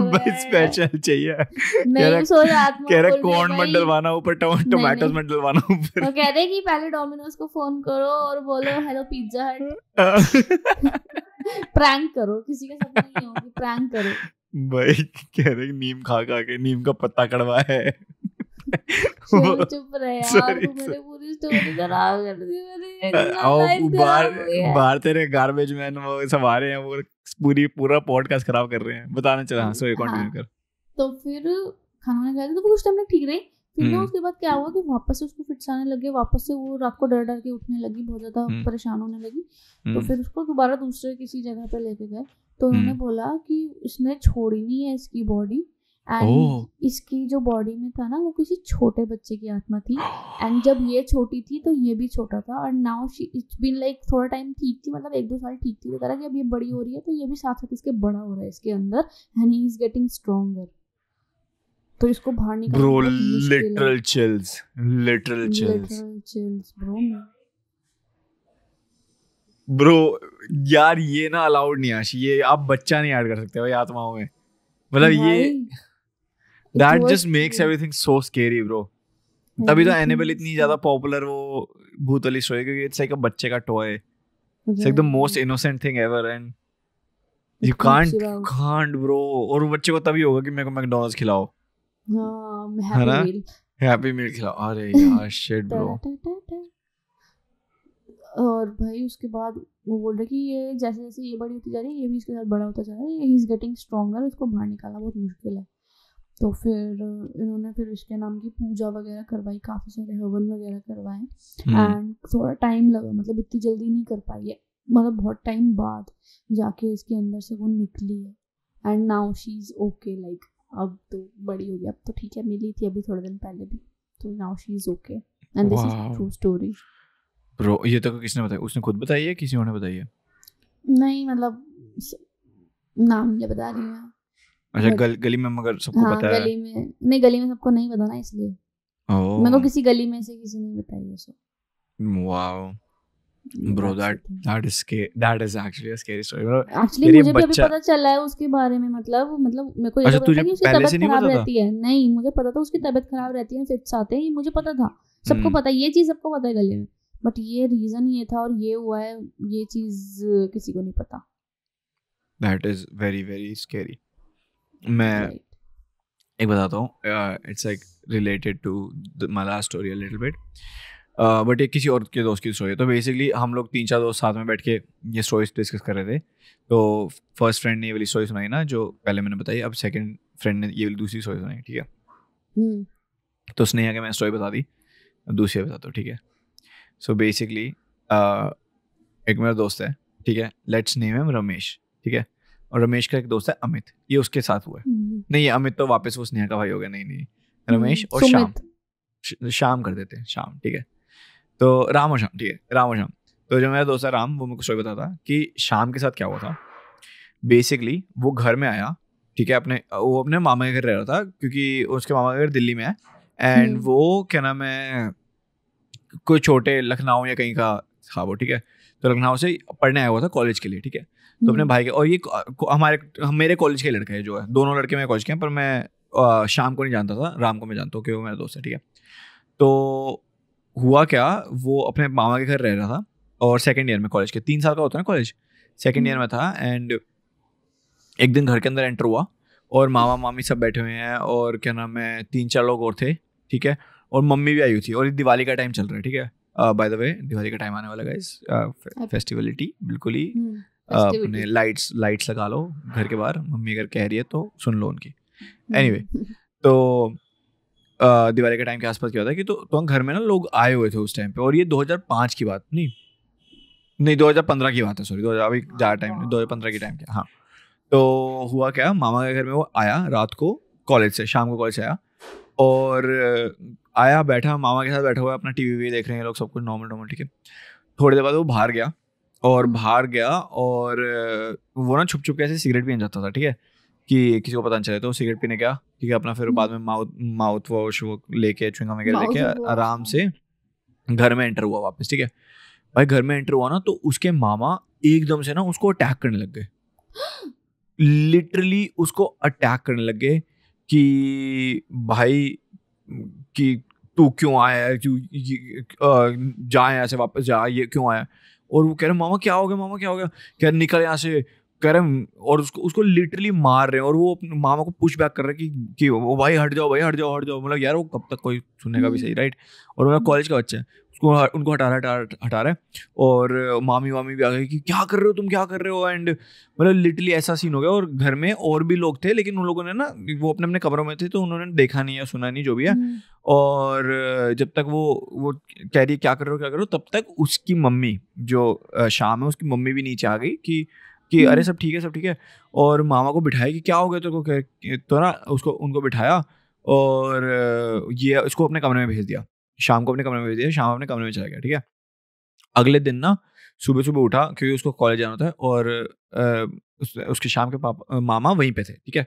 बस स्पेशल चाहिए। कह रहे कॉर्न मत डलवाना ऊपर, टोमेटोज मत डलवाना ऊपर। वो कह रहे कि पहले डोमिनोज को फोन करो और बोलो हेलो पिज्जा हट। प्रैंक करो, किसी का सपना नहीं होगी, प्रैंक करो भाई। कह रहे नीम खा के नीम का पत्ता कड़वा है। चुप रहे यार, तू मेरी पूरी स्टोरी खराब कर दी मेरी। बाहर तेरे गार्बेज मैन वो सब आ रहे हैं, वो पूरा पॉडकास्ट खराब कर रहे हैं। बताना चला। हाँ, सो कंटिन्यू कर। तो फिर खाना खाया तो कुछ टाइम तक ठीक रही। फिर ना उसके बाद क्या हुआ कि वापस से उसको फिट्स आने लगे, वापस से वो रात को डर डर के उठने लगी, बहुत ज्यादा परेशान होने लगी। तो फिर उसको दोबारा दूसरे किसी जगह पे लेके गए, तो उन्होंने बोला कि इसने छोड़ी नहीं है इसकी बॉडी, एंड इसकी जो बॉडी में था ना वो किसी छोटे बच्चे की आत्मा थी, एंड जब ये छोटी थी तो ये भी छोटा था, और now she it's been like थोड़ा टाइम ठीक थी, मतलब 1-2 साल ठीक थी, तो कह रहा कि अब ये बड़ी हो रही है तो ये भी साथ साथ इसके बड़ा हो रहा है इसके अंदर, and he is getting stronger. तो इसको बाहर निकालना ब्रो, लिटरल चिल्स ब्रो। यार ये ना अलाउड नहीं आशी, ये आप बच्चा नहीं ऐड कर सकते भाई आत्माओं में, मतलब ये that just makes everything so scary bro। तभी तो एनेबल इतनी ज्यादा पॉपुलर वो भूत वाली स्टोरी, क्योंकि इट्स लाइक अ बच्चे का toy, it's like the most innocent thing ever, and you can't bro. और बच्चे को तभी होगा कि मेरे को मैकडॉनल्ड्स खिलाओ, हैप्पी मील खिलाओ। अरे यार शिट ब्रो। और भाई उसके बाद वो बोल रहे कि ये जैसे जैसे ये बड़ी होती जा रही है, ये भी इसके साथ बड़ा होता जा रहा है, ही इज गेटिंग स्ट्रॉन्गर, इसको बाहर निकालना बहुत मुश्किल है। तो फिर इन्होंने फिर इसके नाम की पूजा वगैरह करवाई, काफ़ी सारे हवन वगैरह करवाए, एंड थोड़ा टाइम लगा, मतलब इतनी जल्दी नहीं कर पाई है, मतलब बहुत टाइम बाद जाके इसके अंदर से वो निकली है, and now she is okay, like अब तो बड़ी हो गई, अब तो ठीक है, मिली थी अभी थोड़े दिन पहले भी, तो now she is okay, and this is true story bro. ये तो किसने बताया, उसने खुद बताई है, किसी और ने बताई है? नहीं मतलब नाम नहीं बता रही मैं। अच्छा, गली में मगर सबको पता है? गली में नहीं, गली में सबको नहीं पता ना, इसलिए मेरे को किसी गली में से किसी ने बताई है सब। Wow bro, that is actually a scary story bro। Actually मुझे भी अभी पता चला है उसके बारे में, मतलब मेरे को ये पता था कि उसकी तबीयत खराब रहती है। नहीं, मुझे पता था उसकी तबीयत खराब रहती है, फिट्स आते हैं, ये मुझे पता था, सबको पता है, ये चीज सबको पता है गली में, बट ये रीजन ये था और ये हुआ है, ये चीज किसी को नहीं पता। That is very very scary। मैं एक बताता हूँ, it's like related to my last story a little bit, but एक किसी और के दोस्त की स्टोरी है। तो बेसिकली हम लोग 3-4 दोस्त साथ में बैठ के ये स्टोरीज डिस्कस कर रहे थे। तो फर्स्ट फ्रेंड ने ये वाली स्टोरी सुनाई ना जो पहले मैंने बताई, अब सेकंड फ्रेंड ने ये वाली दूसरी स्टोरी सुनाई, ठीक है। तो उसने आगे मैंने स्टोरी बता दी, दूसरी बताता हूँ, ठीक है। सो बेसिकली एक मेरा दोस्त है, ठीक है, लेट्स नेम हिम रमेश, ठीक है, और रमेश का एक दोस्त है अमित, ये उसके साथ हुआ है। नहीं, अमित तो वापस वो स्नेहा का भाई हो गया। नहीं, रमेश और शाम कर देते हैं, शाम, ठीक है। तो राम और शाम, ठीक है, राम और शाम। तो जो मेरा दोस्त है राम, वो मेरे को स्टोरी बताता कि शाम के साथ क्या हुआ था। बेसिकली वो घर में आया, ठीक है, वो अपने मामा के घर रह रहा था, क्योंकि उसके मामा का घर दिल्ली में है, एंड वो क्या नाम है, कोई छोटे लखनऊ या कहीं का था वो, ठीक है। तो लखनऊ से पढ़ने आया हुआ था कॉलेज के लिए, ठीक है। तो अपने भाई के, और ये मेरे कॉलेज के लड़के हैं जो है, दोनों लड़के मेरे कॉलेज के हैं, पर मैं शाम को नहीं जानता था, राम को मैं जानता हूँ, क्योंकि वो मेरा दोस्त है, ठीक है। तो हुआ क्या, वो अपने मामा के घर रह रहा था, और सेकेंड ईयर में कॉलेज के, 3 साल का होता है ना कॉलेज, सेकेंड ईयर में था, एंड एक दिन घर के अंदर एंटर हुआ, और मामा मामी सब बैठे हुए हैं, और क्या नाम है 3-4 लोग और थे, ठीक है, और मम्मी भी आई हुई थी, और दिवाली का टाइम चल रहा है, ठीक है। बाय द वे दिवाली का टाइम आने वाला गाइस, फेस्टिवलिटी बिल्कुल ही, अपने लाइट्स लगा लो घर के बाहर, मम्मी अगर कह रही है तो सुन लो उनकी। एनीवे, तो दिवाली के टाइम के आसपास क्या होता है कि तो घर में ना लोग आए हुए थे उस टाइम पे, और ये 2005 की बात नहीं, नहीं 2015 की बात है, सॉरी 2000 अभी ज़्यादा टाइम नहीं, 2015 की टाइम क्या। हाँ तो हुआ क्या, मामा के घर में वो आया रात को कॉलेज से, शाम को कॉलेज से आया और आया बैठा मामा के साथ बैठा हुआ अपना टीवी देख रहे हैं लोग, सब कुछ नॉर्मल ठीक है। थोड़ी देर बाद वो बाहर गया और वो ना छुप छुप के ऐसे सिगरेट पीने जाता था, ठीक है, कि किसी को पता नहीं चले, तो सिगरेट पीने गया, ठीक है, अपना फिर बाद में माउथ वॉश वो लेके च्युइंगम वगैरह लेके आराम से घर में एंटर हुआ वापस, ठीक है। भाई घर में एंटर हुआ ना तो उसके मामा एकदम से ना उसको अटैक करने लग गए, लिटरली उसको अटैक करने लग गए कि भाई कि तू क्यों आया है, जा यहाँ से वापस जा, ये क्यों आया। और वो कह रहे मामा क्या हो गया, कह रहे निकल यहाँ से, कह रहे, और उसको लिटरली मार रहे हैं। और वो अपने मामा को पुश बैक कर रहे हैं कि वो भाई हट जाओ, मतलब यार वो कब तक कोई सुनेगा भी सही, राइट। और मेरा कॉलेज का बच्चा है, उनको हटा रहा है और मामी भी आ गई कि क्या कर रहे हो एंड मतलब लिटरली ऐसा सीन हो गया। और घर में और भी लोग थे लेकिन उन लोगों ने ना, वो अपने कमरों में थे तो उन्होंने देखा नहीं या सुना नहीं जो भी है। और जब तक वो कह रही है क्या कर रहे हो, तब तक उसकी मम्मी जो शाम है उसकी मम्मी भी नीचे आ गई कि अरे सब ठीक है। और मामा को बिठाया कि क्या हो गया तेरे को, तो ना उनको बिठाया और ये उसको अपने कमरे में भेज दिया, शाम को अपने कमरे में भेज दिया, शाम अपने कमरे में चला गया, ठीक है। अगले दिन ना सुबह उठा क्योंकि उसको कॉलेज जाना था और उसके शाम के मामा वहीं पे थे, ठीक है।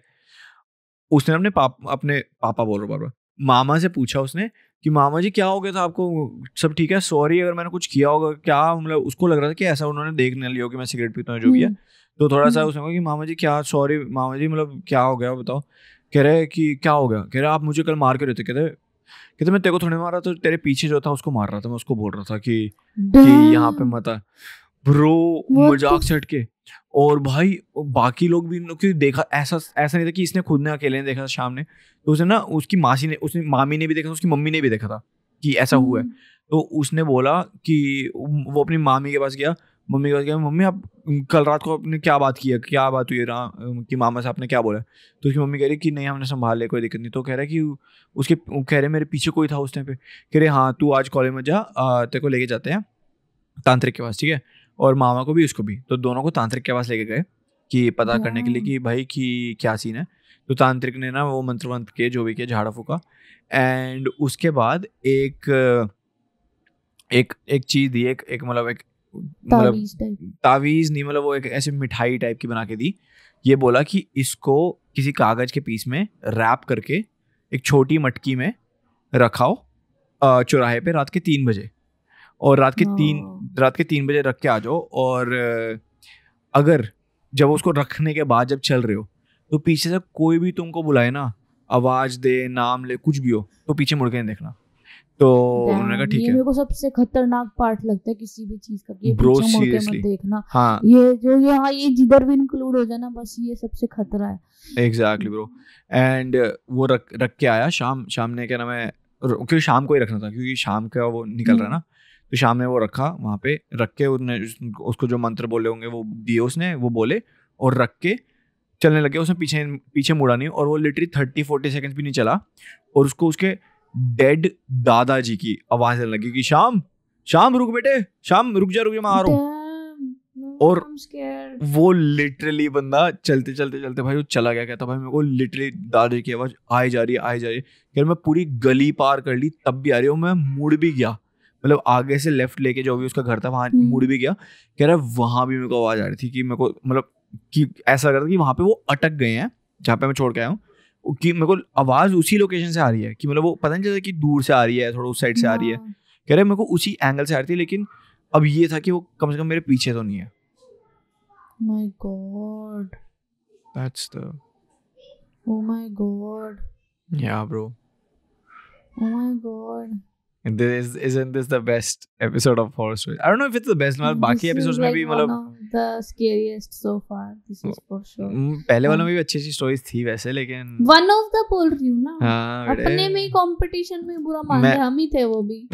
उसने अपने पापा बोल रहा बार मामा से पूछा उसने कि मामा जी क्या हो गया था आपको, सब ठीक है, सॉरी अगर मैंने कुछ किया होगा क्या, मतलब उसको लग रहा था कि ऐसा उन्होंने देख न लिया हो कि मैं सिगरेट पीता हूँ जो भी है। तो थोड़ा सा उसने कहा कि मामा जी क्या, सॉरी मामा जी मतलब क्या हो गया बताओ। कह रहे कि क्या हो गया, कह रहे आप मुझे कल मार के रहते, कहते मैं तेरे को थोड़ी मारा, तो तेरे पीछे जो था उसको मार रहा था, मैं उसको बोल रहा था कि यहाँ पे मत आ ब्रो, मजाक से हट के। और भाई बाकी लोग भी क्योंकि देखा, ऐसा नहीं था कि इसने खुद ने अकेले ने देखा था शाम ने, तो उसने ना उसकी मामी ने भी देखा था, उसकी मम्मी ने भी देखा था कि ऐसा हुआ है। तो उसने बोला कि वो अपनी मामी के पास गया, मम्मी आप कल रात को आपने क्या बात हुई कि मामा से आपने क्या बोला। तो उसकी मम्मी कह रही कि नहीं हमने संभाल लिया, कोई दिक्कत नहीं। तो कह रहा है कि कह रहे मेरे पीछे कोई था उस टाइम पे, कह रहे हाँ तू आज कॉलेज में जा, तेरे को लेके जाते हैं तांत्रिक के पास, ठीक है। और मामा को भी उसको भी, तो दोनों को तांत्रिक के पास लेके गए कि पता करने के लिए कि भाई कि क्या सीन है। तो तांत्रिक ने ना वो मंत्र के जो भी किया, झाड़ा फूका, एंड उसके बाद एक चीज दी, एक मतलब तावीज नहीं, मतलब वो एक ऐसी मिठाई टाइप की बना के दी। ये बोला कि इसको किसी कागज के पीस में रैप करके एक छोटी मटकी में रखाओ चौराहे पे रात के 3 बजे, और रात के 3 बजे रख के आ जाओ। और अगर जब उसको रखने के बाद जब चल रहे हो तो पीछे से कोई भी तुमको बुलाए ना, आवाज दे, नाम ले, कुछ भी हो, तो पीछे मुड़ के नहीं देखना। तो उन्होंने कहा ठीक है। मेरे को सबसे खतरनाक पार्ट लगता है किसी भी चीज का, ये ब्रो पीछे मुड़ के सीरियसली मत देखना। हाँ ये जिधर भी इंक्लूड हो जाए ना, बस ये सबसे खतरा है। Exactly bro. एंड वो रख के आया शाम ने, क्या नाम है, क्योंकि शाम को ही रखना था क्योंकि शाम का वो निकल रहा है ना, तो शाम में वो रखा वहाँ पे, रख के उसको जो मंत्र बोले होंगे वो दिए उसने, वो बोले और रख के चलने लगे। उसने पीछे मुड़ा नहीं, और वो लिटरली 30-40 सेकंड्स भी नहीं चला और उसको उसके डेड दादाजी की आवाज आने लगी कि शाम रुक बेटे, शाम रुक जा मैं आ रहा हूँ। और वो लिटरली बंदा चलते भाई वो चला गया। कहता भाई मेरे को लिटरली दादाजी की आवाज आई जा रही है। यार मैं पूरी गली पार कर ली तब भी आ रही हूँ, मैं मुड़ भी गया, मतलब आगे से लेफ्ट लेके जो भी उसका घर था वहां मुड़ भी गया। कह रहा वहां भी मेरे को आवाज आ रही थी कि मेरे को मतलब कि ऐसा लग रहा था कि वहां पे वो अटक गए हैं जहाँ पे मैं छोड़ के आया हूँ, कि मेरे को आवाज उसी लोकेशन से आ रही है, कि मतलब वो पता नहीं चलता कि दूर से आ रही है, थोड़ा उस साइड से आ रही है। कह रहे मेरे को उसी एंगल से आ रही थी, लेकिन अब ये था कि वो कम से कम मेरे पीछे तो नहीं है। My God. That's the. Oh my God. Yeah, bro. Oh my God. Isn't this the best episode of horror story? I don't know if it's the best, मतलब बाकी episodes में भी मतलब one of the scariest so far. This is for sure. पहले वालों में भी अच्छी स्टोरीज थी वैसे, लेकिन one of the बोल रही हूँ ना। हाँ, अपने में ही कंपटीशन में बुरा मान रहे, हम ही थे वो भी।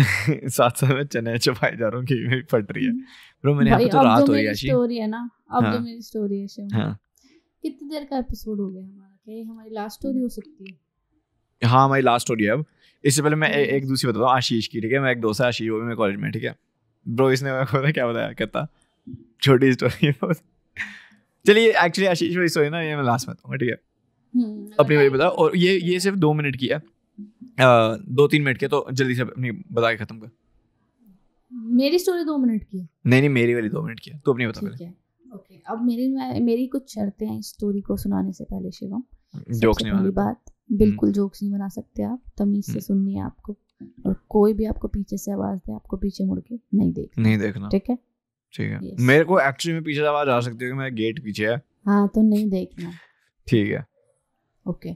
साथ में चने चपाई जा रहा हूँ कि मेरी फट रही है ब्रो। मैंने यहाँ पे तो रात हो रही है स्टोरी है ना, अब जो मेरी स्टोरी है शिव। हाँ कितनी देर का एपिसोड हो गया हमारा, क्या ये हमारी लास्ट स्टोरी हो सकती है? हाँ हमारी लास्ट स्टोरी है अब। इससे पहले मैं एक दूसरी बताता हूँ आशीष की, ठीक है। मैं एक दोस्त है आशीष, वो भी मेरे कॉलेज में, ठीक है ब्रो। इसने मेरे को क्या बताया, कहता छोटी स्टोरी है। चलिए एक्चुअली आशीष वाली स्टोरी ना ये मैं लास्ट में बताऊंगा, ठीक है? अपनी वाली बताओ। और ये सिर्फ 2 मिनट की है, 2-3 मिनट की, तो जल्दी से अपनी बता के खत्म कर। मेरी स्टोरी 2 मिनट की है? नहीं मेरी वाली 2 मिनट की है, तो अपनी बता पहले। ओके, अब मेरी कुछ शर्तें हैं इस स्टोरी को सुनाने से पहले शिवम। जोक्स नहीं पहली बात, बिल्कुल जोक्स नहीं बना सकते आप, तमीज से सुननी है आपको, और कोई भी आपको पीछे से आवाज दे आपको पीछे मुड़ के नहीं देखना, ठीक है? ठीक है। मेरे को एक्चुअली में पीछे से आवाज आ सकती है कि मेरा गेट पीछे है। हाँ, तो नहीं देखना, ठीक है? ओके।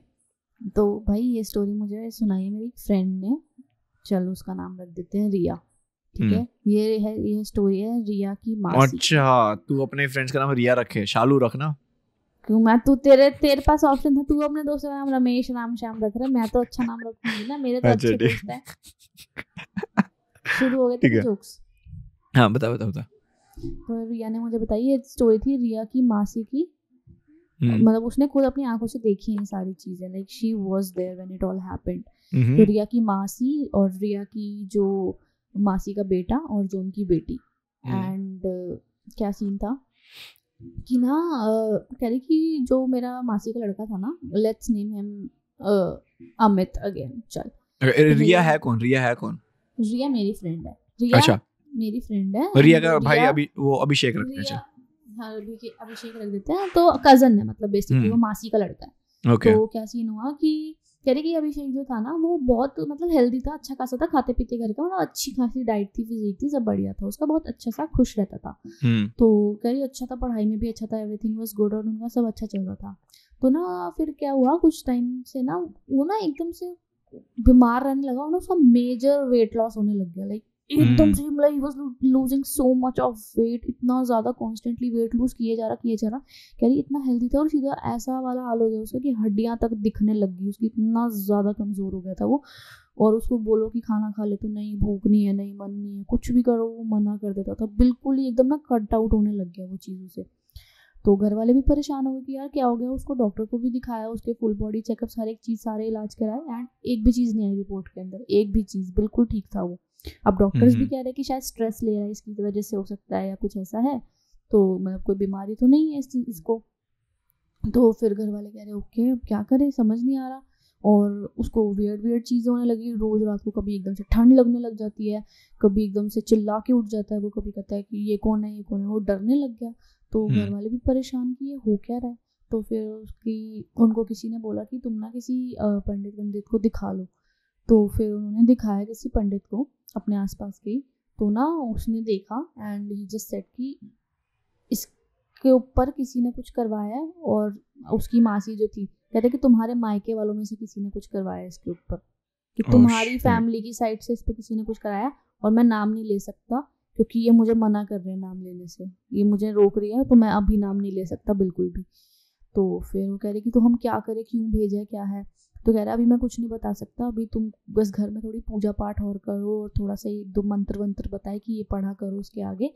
तो भाई ये स्टोरी मुझे सुनाई है मेरी फ्रेंड ने, चलो उसका नाम रख देते हैं रिया, ठीक है? ये स्टोरी है रिया की मासी। अच्छा, तू अपने फ्रेंड्स का नाम रिया रखे, शालू रखना। क्यों? मैं तू तेरे पास ऑप्शन था, तू अपने दोस्तों का नाम रमेश राम श्याम रख रहा है, मैं तो अच्छा नाम रखूंगी ना, मेरे तो अच्छे दोस्त हैं। शुरू हो गए तेरे जोक्स। हाँ बता। तो रिया ने मुझे बताई, ये स्टोरी थी रिया की मासी की, मतलब उसने खुद अपनी आंखों से देखी है सारी चीजें, like she was there when it all happened. तो रिया की मासी और रिया की जो मासी का बेटा और जो उनकी बेटी, एंड क्या सीन था कि ना कह रही कि जो मेरा मासी का लड़का था ना, let's name him Amit again, चल। रिया है कौन? रिया मेरी फ्रेंड है। रिया अच्छा मेरी फ्रेंड है। रिया का भाई अभी वो अभिषेक रखते हैं। हाँ, अभिषेक रख देते हैं, तो कजन है, मतलब बेसिकली वो मासी का लड़का है। तो क्या सीन हुआ कि कह रही कि अभिषेक जो था ना वो बहुत मतलब हेल्दी था, अच्छा खासा था, खाते पीते घर का, मतलब अच्छी खासी डाइट थी, फिजिक थी, सब बढ़िया था उसका, बहुत अच्छा सा खुश रहता था। तो कह रही अच्छा था, पढ़ाई में भी अच्छा था, एवरीथिंग वाज गुड, और उनका सब अच्छा चल रहा था। तो ना फिर क्या हुआ, कुछ टाइम से ना वो ना एकदम से बीमार रहने लगा, और उसका मेजर वेट लॉस होने लग गया, लाइक एकदम से मतलब he was losing so much of weight, इतना ज़्यादा कॉन्स्टेंटली वेट लूज किए जा रहा। कह रही इतना हेल्दी था और सीधा ऐसा वाला हाल हो गया उसका कि हड्डियां तक दिखने लग गई उसकी, इतना ज़्यादा कमज़ोर हो गया था वो। और उसको बोलो कि खाना खा ले तो नहीं, भूख नहीं है, नहीं मन नहीं है, कुछ भी करो वो मना कर देता था, बिल्कुल ही एकदम ना कट आउट होने लग गया वो चीज़ों से। तो घर वाले भी परेशान हो गए कि यार क्या हो गया उसको, डॉक्टर को भी दिखाया, उसके फुल बॉडी चेकअप, सारे इलाज कराए, एंड एक भी चीज़ नहीं आई रिपोर्ट के अंदर, एक भी चीज़, बिल्कुल ठीक था वो। अब डॉक्टर्स भी कह रहे हैं कि शायद स्ट्रेस ले रहा है, इसकी वजह से हो सकता है या कुछ ऐसा है, तो मतलब कोई बीमारी तो नहीं है इसको। तो फिर घर वाले कह रहे ओके क्या करें, समझ नहीं आ रहा। और उसको वियर्ड चीज़ें होने लगी, रोज़ रात को कभी एकदम से ठंड लगने लग जाती है, कभी एकदम से चिल्ला के उठ जाता है वो, कभी कहता है कि ये कौन है, वो डरने लग गया। तो घर वाले भी परेशान कि ये हो क्या रहा है। तो फिर उनको किसी ने बोला कि तुम ना किसी पंडित को दिखा लो। तो फिर उन्होंने दिखाया किसी पंडित को अपने आसपास के, तो ना उसने देखा एंड ही जस्ट सेड कि इसके ऊपर किसी ने कुछ करवाया है। और उसकी मासी जो थी कहते कि तुम्हारे मायके वालों में से किसी ने कुछ करवाया इसके ऊपर, कि तुम्हारी फैमिली की साइड से इस पर किसी ने कुछ कराया, और मैं नाम नहीं ले सकता क्योंकि ये मुझे मना कर रहे हैं नाम लेने से, ये मुझे रोक रही है, तो मैं अभी नाम नहीं ले सकता बिल्कुल भी। तो फिर वो कह रहे कि तो हम क्या करें, क्यों भेजा है, क्या है। तो कह रहा अभी मैं कुछ नहीं बता सकता, अभी तुम बस घर में थोड़ी पूजा पाठ और करो, और थोड़ा सा 1-2 मंत्र वंत्र बताए कि ये पढ़ा करो उसके आगे,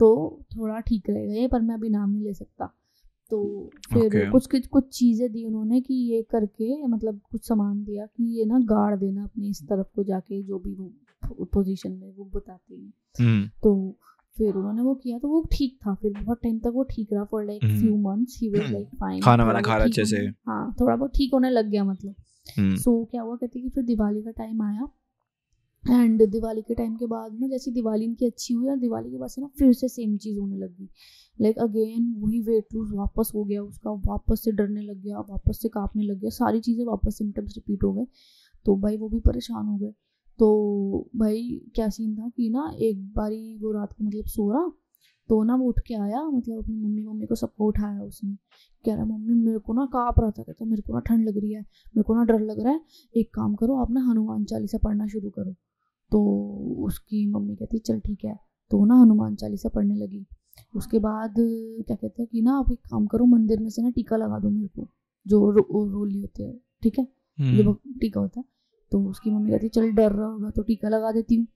तो थोड़ा ठीक रहेगा ये, पर मैं अभी नाम नहीं ले सकता। तो फिर कुछ चीज़ें दी उन्होंने कि ये करके, मतलब कुछ सामान दिया कि ये ना गाड़ देना अपने इस तरफ को जाके, जो भी वो पोजीशन में वो बताते हैं। तो फिर उन्होंने वो किया, तो वो ठीक था, फिर बहुत टाइम तक वो ठीक रहा, for like few months he was like fine, खाना वाना खा रहा अच्छे से, हाँ थोड़ा बहुत ठीक होने लग गया मतलब। सो क्या हुआ, कहते कि फिर दिवाली का टाइम आया, एंड दिवाली के टाइम के बाद ना जैसी दिवाली इनकी अच्छी हुई, और दिवाली के बाद से ना फिर से सेम चीज़ होने लगी, लाइक अगेन वही वेट लूज वापस हो गया उसका, वापस से डरने लग गया, वापस से कांपने लग गया, सारी चीज़ें वापस सिम्टम्स रिपीट हो गए। तो भाई वो भी परेशान हो गए। तो भाई क्या सीन था कि ना एक बारी वो रात को मतलब सो रहा, तो ना वो उठ के आया, मतलब अपनी मम्मी को सबको उठाया उसने, कह रहा मम्मी मेरे को ना काँप रहा था, कहता मेरे को ना ठंड लग रही है, मेरे को ना डर लग रहा है, एक काम करो आप ना हनुमान चालीसा पढ़ना शुरू करो। तो उसकी मम्मी कहती चल ठीक है, तो ना हनुमान चालीसा पढ़ने लगी। उसके बाद क्या कहते हैं कि ना आप एक काम करो, मंदिर में से ना टीका लगा दो मेरे को, जो रोली होते हैं, ठीक है, जो टीका होता है। तो उसकी मम्मी कहती चल डर रहा होगा तो टीका लगा देती हूँ।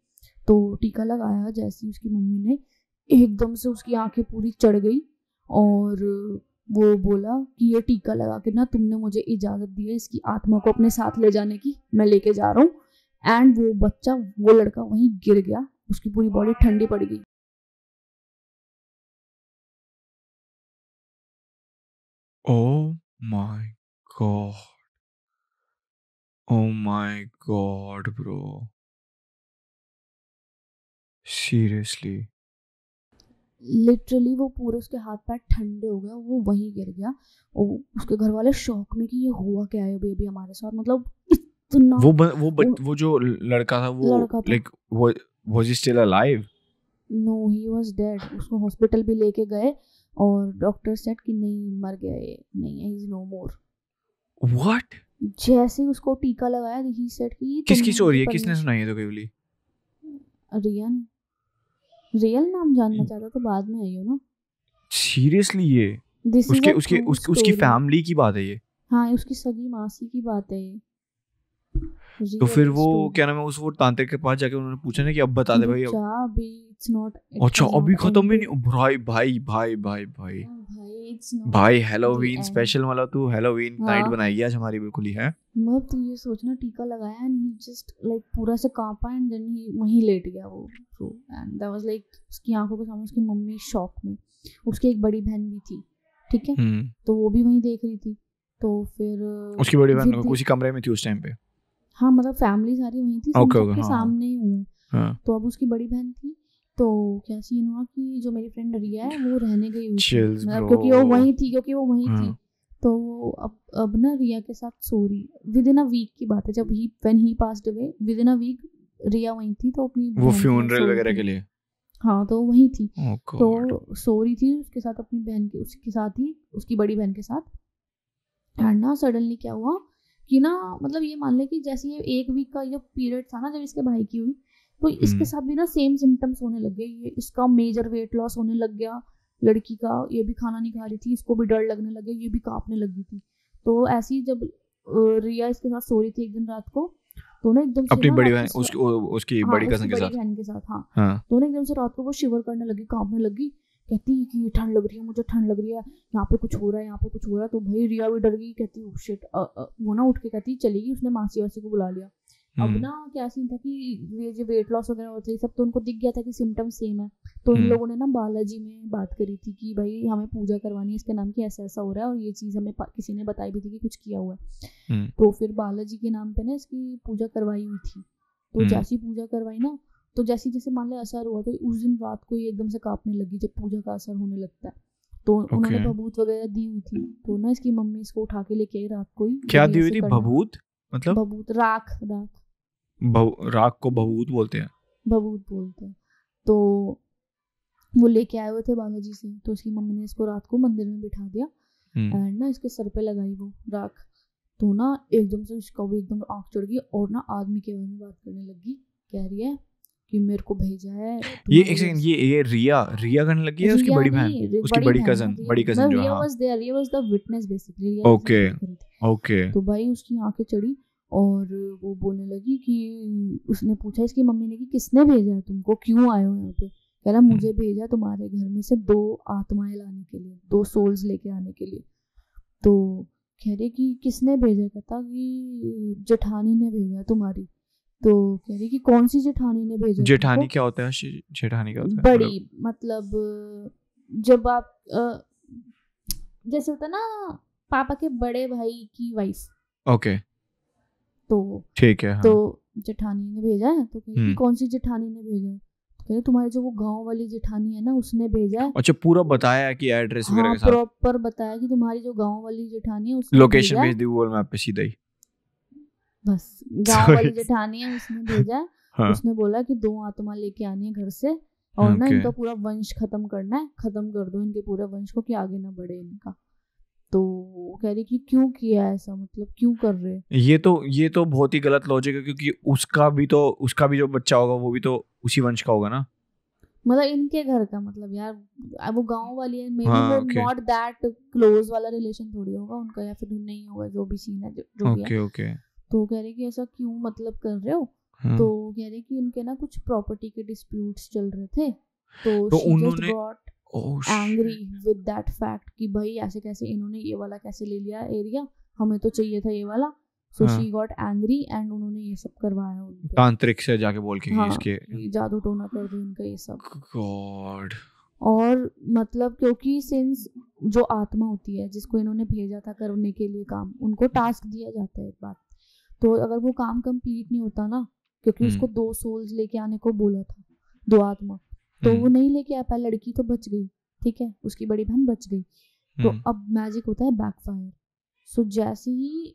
तो टीका लगाया, जैसे उसकी मम्मी ने एकदम से उसकी आंखें पूरी चढ़ गई, और वो बोला कि ये टीका लगा के ना तुमने मुझे इजाज़त दी है इसकी आत्मा को अपने साथ ले जाने की, मैं लेके जा रहा हूँ। एंड वो लड़का वहीं गिर गया, उसकी पूरी बॉडी ठंडी पड़ गई। Oh my god. Oh my god, bro. Seriously. Literally वो पूरे उसके हाथ पैर ठंडे हो गए, वो वहीं गिर गया और उसके घर वाले शॉक में कि ये हुआ क्या है बेबी हमारे साथ, मतलब इतना वो जो लड़का था वो लड़का था। like was he still alive? No he was dead. उसको हॉस्पिटल भी लेके गए और डॉक्टर सेड कि नहीं मर गया ये, नहीं he is no more. What? जैसे ही उसको टीका लगाया ही सेड कि किसकी स्टोरी है, किसने सुनाई है तो केवली? रिया ने। रियल नाम जानना चाहता तो बाद में आई हो ना। सीरियसली ये This is a true उसकी story। फैमिली की बात है ये? हाँ उसकी सगी मासी की बात है ये। तो फिर Real वो story। क्या नाम है, उस वो तांत्रिक के पास जाके उन्होंने पूछा ना कि अब बता दे भाई अब। अभी it's not, it अच्छा has अभी not खत्म भी ended। नहीं भाई भाई भाई भाई भाई भाई it's not भाई the हैलोवीन end। स्पेशल वाला तू हैलोवीन हाँ। नाइट बनाएगी आज हमारी बिल्कुल ही है। मतलब तू ये सोचना टीका लगाया एंड ही जस्ट लाइक पूरा से कांपा एंड देन ही वहीं लेट गया वो। So and that was like उसकी आंखों के सामने उसकी मम्मी शॉक में। उसकी एक बड़ी बहन भी थी, ठीक है, तो वो भी वहीं देख रही थी। तो फिर उसकी बड़ी बहन उसी कमरे में थी उस टाइम पे? हाँ मतलब फैमिली सारी वहीं थी, सबके सामने ही हुआ। तो अब उसकी बड़ी बहन थी, तो क्या सीन हुआ कि जो मेरी फ्रेंड रिया है वो रहने गई हुई थी, मतलब क्योंकि वो वहीं थी। तो अब ना रिया के साथ सो रही, विद इन अ वीक की बात है, जब when he passed away within a week Riya वहीं थी। तो अपनी वो फ्यूनरल वगैरह के लिए, हाँ तो वहीं थी। oh तो सो रही थी उसके साथ अपनी बहन के, उसके साथ ही उसकी बड़ी बहन के साथ। एंड ना सडनली क्या हुआ कि ना मतलब ये मान ले कि जैसे ये एक वीक का जो पीरियड था ना जब इसके भाई की हुई, तो इसके साथ भी ना सेम सिम्टम्स होने लग गए। ये इसका मेजर वेट लॉस होने लग गया लड़की का, ये भी खाना नहीं खा रही थी, इसको भी डर लगने लगे, ये भी कांपने लगी थी। तो ऐसी जब रिया इसके साथ सो रही थी एक दिन रात को, तो ना एकदम से अपनी ना बड़ी बहन उसकी बड़ी कजन के साथ हाँ तो ना एकदम से रात को वो शिवर करने लगी, कांपने लगी, कहती कि ठंड लग रही है, मुझे ठंड लग रही है, यहाँ पे कुछ हो रहा है, यहाँ पे कुछ हो रहा है। तो भाई रिया भी डर गई, कहती ओह शिट। वो ना उठ के कहती चली गई, उसने मासी वासी को बुला लिया। अब ना क्या सीन था कि ये जो वेट लॉस वगैरह होता है सब तो उनको दिख गया था कि सिम्टम सेम है। तो इन लोगों ने ना बालाजी में बात करी थी कि भाई हमें पूजा करवानी है, इसके नाम की ऐसा ऐसा हो रहा है और ये चीज़ हमें किसी ने बताई भी थी कि कुछ किया हुआ है। तो फिर बालाजी के नाम पे ना इसकी पूजा करवाई हुई थी। तो जैसी पूजा करवाई ना, तो जैसे जैसे मान लो असर हुआ, तो उस दिन रात को ये एकदम से कांपने लगी जब पूजा का असर होने लगता है। तो उन्होंने भभूत वगैरह दी हुई थी। तो ना इसकी मम्मी इसको उठा के लेके आई रात को ही। क्या दी हुई थी? भभूत मतलब? भभूत, राख राख को भभूत बोलते हैं? भभूत बोलते हैं। तो वो लेके आए हुए थे बालाजी से। तो उसकी मम्मी ने इसको रात को मंदिर में बिठा दिया एंड ना इसके सर पे लगाई वो राख। तो ना एकदम से इसका भी एकदम आँख चढ़ गई और ना आदमी के बारे में बात करने लगी, कह रही है कि मेरे को भेजा है। ये एक सेकंड, ये रिया करने लगी है? उसकी बड़ी बहन, उसकी बड़ी कजन जो, Riya was there, Riya was the witness basically. Okay. तो भाई उसकी आंखें चढ़ी और वो बोलने लगी कि उसने पूछा इसकी मम्मी ने कि किसने भेजा है तुमको, क्यों आए हो यहाँ पे? कह रहा मुझे भेजा तुम्हारे घर में से 2 आत्माएं लाने के लिए, 2 सोल्स लेके आने के लिए। तो कह रही कि किसने भेजा? कहता कि जेठानी ने भेजा तुम्हारी। तो कह रही कि कौन सी जेठानी ने भेजा? जेठानी क्या होता है? जेठानी क्या होता है? बड़ी, मतलब जब आप जैसे होता है ना पापा के बड़े भाई की वाइफ। ओके तो ठीक है। हाँ। तो जेठानी ने भेजा है। तो कह रही कौन सी जेठानी ने भेजा है? तो कह रही तुम्हारे जो वो गांव वाली जेठानी है ना उसने भेजा है। अच्छा पूरा बताया कि एड्रेस वगैरह के साथ? प्रॉपर बताया कि तुम्हारी जो गांव वाली जेठानी है उसने लोकेशन भेज दी गूगल मैप पे सीधा ही। बस गांव वाली जेठानी है उसने भेजा है। हाँ। उसने बोला कि 2 आत्मा लेके आनी है घर से और ना इनका पूरा वंश खत्म करना है, खत्म कर दो इनके पूरे वंश को कि आगे ना बढ़े इनका। तो कह रही कि क्यों किया ऐसा, मतलब क्यों कर रहे? ये तो बहुत ही गलत लॉजिक है क्योंकि उसका भी जो बच्चा होगा वो भी तो उसी वंश का होगा ना, मतलब इनके घर का, मतलब यार वो गांव वाली है, मे बी वो नॉट दैट क्लोज वाला रिलेशन थोड़ी होगा उनका, या फिर नहीं होगा, जो भी सीन है जो भी है। तो कह रही कि ऐसा क्यों मतलब कर रहे हो? तो कह रही कि इनके ना कुछ प्रॉपर्टी के डिस्प्यूट्स चल रहे थे। तो उन्होंने एंग्री विद दैट फैक्ट कि भाई ऐसे कैसे इन्होंने ये वाला कैसे ले लिया एरिया, हमें तो चाहिए था ये वाला। So she got angry and उन्होंने ये सब करवाया उनको, तांत्रिक से जाके बोल के इसके जादू टोना कर दो इनका ये सब। गॉड और मतलब क्योंकि सिंस जो आत्मा होती है जिसको इन्होंने भेजा था करने के लिए काम, उनको टास्क दिया जाता है एक बात, तो अगर वो काम कंप्लीट नहीं होता ना, क्योंकि उसको 2 सोल्स लेके आने को बोला था, 2 आत्मा, तो वो नहीं लेके आ पाया, लड़की तो बच गई, ठीक है, उसकी बड़ी बहन बच गई, तो अब मैजिक होता है बैकफायर। सो जैसे ही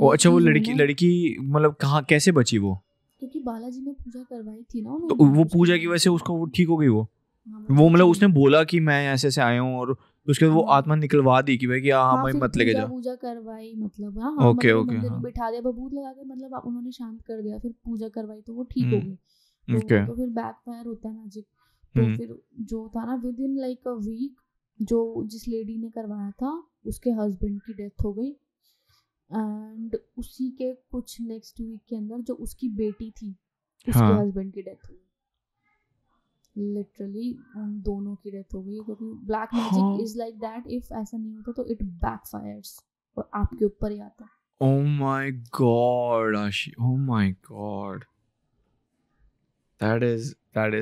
अच्छा, वो लड़की मतलब कहाँ कैसे बची वो? क्योंकि बालाजी में पूजा करवाई थी ना तो वो पूजा की वजह से उसको वो ठीक हो गई वो मतलब उसने बोला कि मैं ऐसे ऐसे आया हूँ और उसके बाद वो आत्मा निकलवा दी कि भाई कि हाँ मैं मत लेके जाओ, पूजा करवाई, मतलब हाँ ओके मंदिर में बिठा दिया, बबूत लगा के, मतलब उन्होंने शांत कर दिया, फिर पूजा करवाई तो वो ठीक हो गई। तो फिर बैकफायर होता है मैजिक। तो फिर जो था ना, within like a week जो जिस लेडी ने करवाया था उसके हस्बैंड की डेथ हो गई, एंड उसी के कुछ नेक्स्ट वीक के अंदर जो उसकी बेटी थी उसके हस्बैंड की डेथ हुई। लिटरली उन दोनों की डेथ हो गई, क्योंकि black magic is like that, if ऐसा नहीं होता तो इट बैकफायर्स और आपके ऊपर ही आता है। Oh my God, Ashi. Oh my God. That is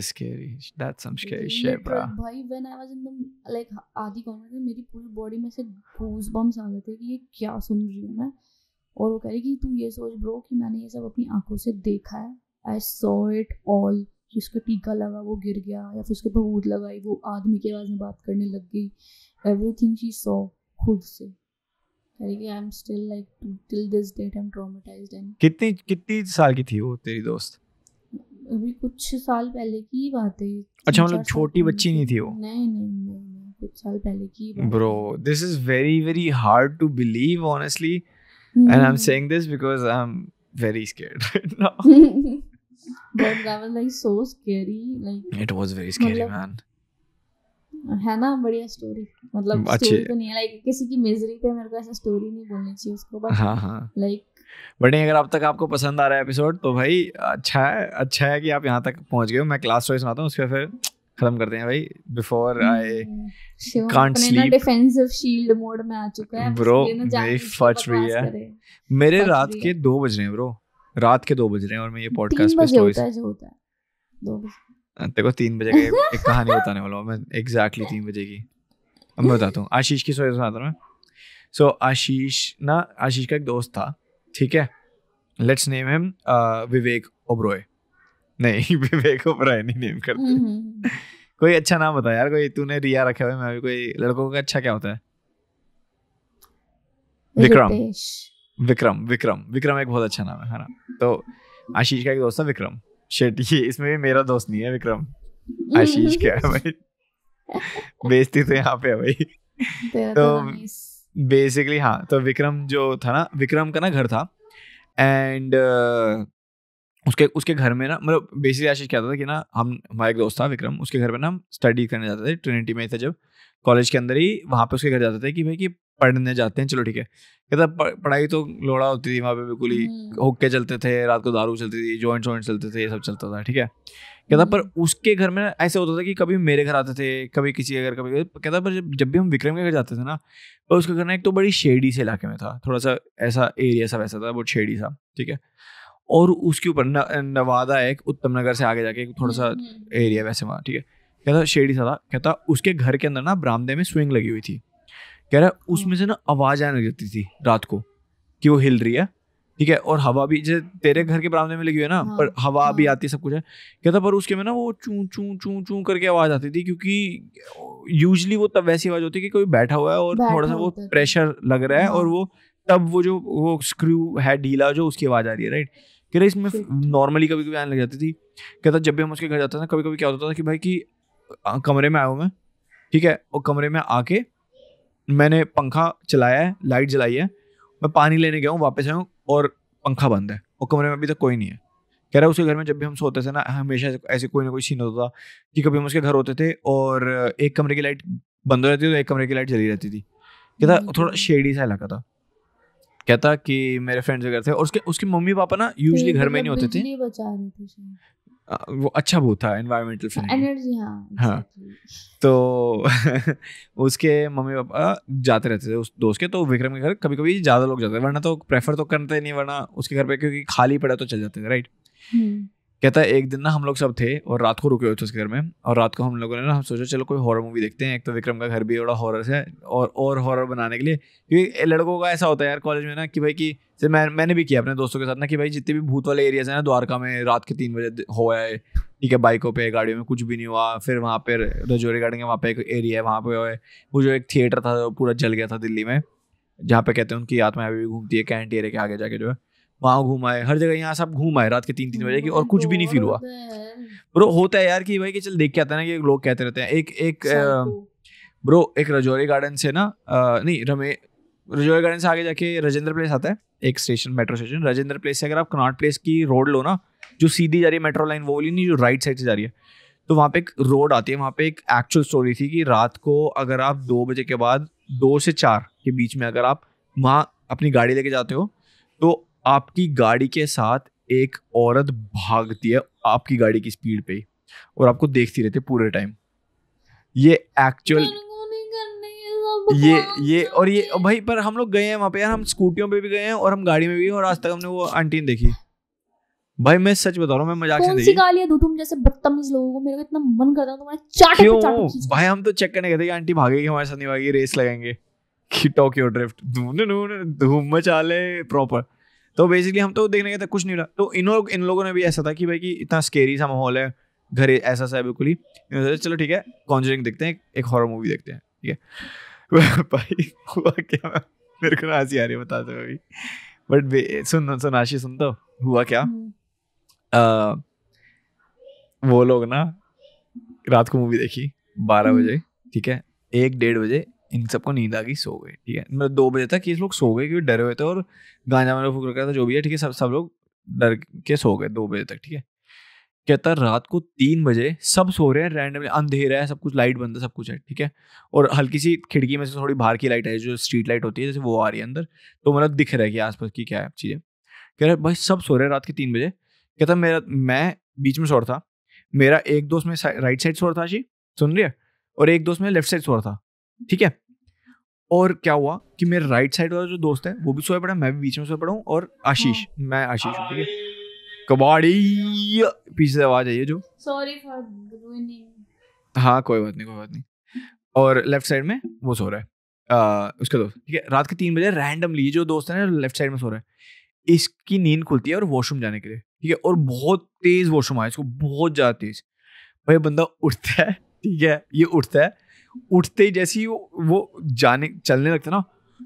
scary. That's some scary shit, bro. भाई when I was in the like आधी कॉन्वर्सेशन मेरी पूरी बॉडी में से गूज बम्स आ गए थे कि ये क्या सुन रही हूँ मैं। और वो कह रही कि तू ये सोच ब्रो कि मैंने ये सब अपनी आंखों से देखा है, I saw it all, कि उसका टीका लगा वो गिर गया, या फिर उसके भभूत लगाई वो आदमी की आवाज में बात करने लग गई, everything she saw खुद से। I'm still like till this date I'm traumatized। and कितनी साल की थी वो तेरी दोस्त? अभी कुछ साल पहले की बात है। अच्छा, मतलब छोटी बच्ची नहीं थी वो? नहीं कुछ साल पहले की बात। Bro, this is very very hard to believe honestly, and I'm saying this because I'm very scared right now. But that was like so scary, like it was very scary man। है ना बढ़िया story, मतलब story तो नहीं है like किसी की misery पे मेरे को ऐसा स्टोरी नहीं बोलनी चाहिए उसको, बट हाँ लाइक बट नहीं, अगर अब तक आपको पसंद आ रहा है एपिसोड तो भाई अच्छा है कि आप यहाँ तक पहुँच गए हो। मैं क्लास स्टोरी सुनाता हूँ, उसके फिर खत्म करते हैं भाई, before I can't sleep. Defensive shield mode में आ चुका है ब्रो, मेरी फच रही है, मेरे रात के 2 बज रहे हैं ब्रो, रात के 2 बज रहे हैं और मैं ये पॉडकास्ट पे स्टोरी होता है 2 बजे। देखो 3 बजे का एक कहानी बताने वाला हूँ मैं, एग्जैक्टली 3 बजे की। अब मैं बताता हूँ, आशीष की स्टोरी सुनाता हूँ मैं। सो आशीष का एक दोस्त था, ठीक है, लेट्स नेम हिम विवेक ओब्रॉय। नहीं विवेक ओब्रॉय नहीं नेम करते, कोई अच्छा नाम बता यार, कोई तूने रिया रखा हुआ है, मैं भी कोई लड़कों का अच्छा क्या होता है? विक्रम एक बहुत अच्छा नाम है ना। तो आशीष का एक दोस्त था विक्रम। शिट, ये इसमें भी मेरा दोस्त नहीं है विक्रम, आशीष क्या है भाई, बेइज्जती तो यहाँ पे है भाई। तो बेसिकली हाँ, तो विक्रम जो था ना, विक्रम का ना घर था, एंड उसके घर में ना, मतलब बेसिकली आशीष क्या था कि ना, हमारा एक दोस्त था विक्रम, उसके घर में ना हम स्टडी करने जाते थे, ट्रिनिटी में थे जब कॉलेज के अंदर ही, वहाँ पे उसके घर जाते थे कि भाई कि पढ़ने जाते हैं, चलो ठीक है। कहता पढ़ाई तो लोड़ा होती थी वहाँ पे, बिल्कुल ही हुक्के चलते थे, रात को दारू चलती थी, जॉइंट चलते थे, ये सब चलता था, ठीक है। कहता पर उसके घर में ऐसे होता था कि कभी मेरे घर आते थे, कभी किसी के घर, कभी कहता पर जब भी हम विक्रम के घर जाते थे ना, तो उसका घर ना एक तो बड़ी शेडी से इलाके में था, थोड़ा सा ऐसा एरिया सा वैसा था, बहुत शेडी सा, ठीक है। और उसके ऊपर नवादा एक उत्तम नगर से आगे जाके थोड़ा सा एरिया वैसे वहाँ, ठीक है। कहता शेडी सा था। कहता उसके घर के अंदर ना बरामदे में स्विंग लगी हुई थी। कह रहा उसमें से ना आवाज आने लग जाती थी रात को कि वो हिल रही है, ठीक है, और हवा भी जैसे तेरे घर के बरामदे में लगी हुई है ना, पर हवा भी आती, सब कुछ है। कहता पर उसके में ना वो चूं चूं चूं चूं करके आवाज आती थी, क्योंकि यूजुअली वो तब वैसी आवाज होती है कि कोई बैठा हुआ है और थोड़ा सा वो प्रेशर लग रहा है, और वो तब वो स्क्रू है ढीला जो, उसकी आवाज आ रही है, राइट। कह रहा इसमें नॉर्मली कभी कभी आने लग जाती थी। कहता जब भी हम उसके घर जाते थे ना, कभी कभी क्या होता था कि भाई कि कमरे में आया हूँ मैं, ठीक है, और कमरे में आके मैंने पंखा चलाया है, लाइट जलाई है, मैं पानी लेने गया हूँ, वापस आया हूँ और पंखा बंद है और कमरे में अभी तक कोई नहीं है। कह रहा उसके घर में जब भी हम सोते थे ना, हमेशा ऐसे कोई ना कोई सीन होता था कि कभी हम उसके घर होते थे और एक कमरे की लाइट बंद हो जाती थी तो एक कमरे की लाइट जली रहती थी। कहता थोड़ा शेडी सा इलाका था। कहता कि मेरे फ्रेंड्स के घर थे और उसके मम्मी पापा ना यूजुअली घर में नहीं होते थे, वो अच्छा भूत था, एनवायरमेंटल फ्रेंडली, हाँ। तो उसके मम्मी पापा जाते रहते थे उस दोस्त के, तो विक्रम के घर कभी कभी ज्यादा लोग जाते थे, वरना तो प्रेफर तो करते नहीं, वरना उसके घर पे क्योंकि खाली पड़ा तो चल जाते थे, राइट। कहता है एक दिन ना हम लोग सब थे और रात को रुके हुए थे उसके घर में, और रात को हम लोगों ने ना हम सोचा चलो कोई हॉरर मूवी देखते हैं। एक तो विक्रम का घर भी बड़ा हॉरर से, और हॉरर बनाने के लिए, क्योंकि लड़कों का ऐसा होता है यार कॉलेज में ना कि भाई कि मैंने भी किया अपने दोस्तों के साथ ना कि भाई जितने भी भूत वाले एरियाज हैं ना द्वारका में, रात के 3 बजे हो है, ठीक है, बाइकों पे गाड़ियों में कुछ भी नहीं हुआ। फिर वहाँ पे रजौरी गार्डन के वहाँ पे एक एरिया है, वहाँ पे वो जो एक थिएटर था पूरा जल गया था दिल्ली में, जहाँ पे कहते हैं उनकी आत्मा अभी भी घूमती है, कैंटी एरिया के आगे जाके जो है, वहाँ घूमाए, हर जगह यहाँ सब घूमाए रात के 3 बजे की, और कुछ भी नहीं फील हुआ। ब्रो होता है यार कि भाई कि चल देख के आता है ना कि लोग कहते रहते हैं। एक ब्रो एक रजौरी गार्डन से ना नहीं रजौरी गार्डन से आगे जाके राजेंद्र प्लेस आता है, एक station, metro station. Rajendra place से अगर आप कनॉट प्लेस की रोड लो ना, जो सीधी जा रही है मेट्रो लाइन, वो वाली नहीं जो राइट साइड से जा रही है, तो वहाँ पे एक रोड आती है। वहाँ पे एक एक्चुअल स्टोरी थी कि रात को अगर आप 2 बजे के बाद 2 से 4 के बीच में अगर आप वहाँ अपनी गाड़ी लेके जाते हो, तो आपकी गाड़ी के साथ एक औरत भागती है आपकी गाड़ी की स्पीड पे ही, और आपको देखती रहती है पूरे टाइम। ये एक्चुअल ये और ये भाई, पर हम लोग गए हैं वहाँ पे यार, हम स्कूटियों पे भी गए हैं और हम गाड़ी में भी, और आज तक हमने वो आंटी ने देखी। भाई मैं सच बता रहा हूँ, मैं मजाक से नहीं, कौन सी गालियां दूं तुम जैसे बदतमीज लोगों को? मेरा इतना मन करता है तुम्हारे चाटे पे चाटू खींच। भाई हम तो चेक करने गए थे कि आंटी भागेगी हमारे साथ नहीं भागेगी, रेस लगाएंगे कि टोक्यो ड्रिफ्ट, धूम मचा ले प्रॉपर। तो बेसिकली हम तो देखने गए थे, कुछ नहीं रहा। तो इन लोगों ने भी ऐसा था कि भाई कि इतना स्केरी सा माहौल है, घर ऐसा सा है बिल्कुल ही, चलो ठीक है कॉन्जरिंग देखते हैं, एक हॉरर मूवी देखते हैं, ठीक है। भाई हुआ क्या, मेरे को हंसी आ रही है बता दो अभी, बट सुन आशी सुन, तो हुआ क्या, वो लोग ना रात को मूवी देखी 12 बजे, ठीक है, 1-1:30 बजे इन सबको नींद आ गई, सो गए, ठीक है। मतलब 2 बजे तक ये लोग सो गए क्योंकि डरे हुए थे, और गांजा वाला फूक रखा था जो भी है, ठीक है, सब लोग डर के सो गए 2 बजे तक, ठीक है। कहता रात को 3 बजे सब सो रहे हैं रैंडमली, अंधेरा है, सब कुछ लाइट बंद है, सब कुछ है, ठीक है, और हल्की सी खिड़की में से थोड़ी बाहर की लाइट है जो स्ट्रीट लाइट होती है, जैसे वो आ रही है अंदर, तो मतलब दिख रहा है कि आसपास की क्या है चीजें। कह रहे भाई सब सो रहे हैं रात के 3 बजे। कहता मैं बीच में सो रहा था, मेरा एक दोस्त में राइट साइड सो रहा था, आशी सुन रही है, और एक दोस्त में लेफ्ट साइड सो रहा था, ठीक है। और क्या हुआ कि मेरा राइट साइड वाला जो दोस्त है वो भी सोया पड़ा, मैं भी बीच में सोया पड़ा हूँ, और आशीष, मैं आशीष हूँ, ठीक है। कबाड़ी पीछे से आवाज आई है जो, सॉरी फॉर रूइनिंग, हाँ कोई बात नहीं। और लेफ्ट साइड में वो सो रहा है उसका दोस्त, ठीक है। रात के 3 बजे रैंडमली जो दोस्त है ना लेफ्ट साइड में सो रहा है, इसकी नींद खुलती है और वॉशरूम जाने के लिए, ठीक है, और बहुत तेज वॉशरूम आया इसको, बहुत ज्यादा तेज। भाई बंदा उठता है, ठीक है, ये उठता है, उठते ही जैसे ही वो चलने लगता ना,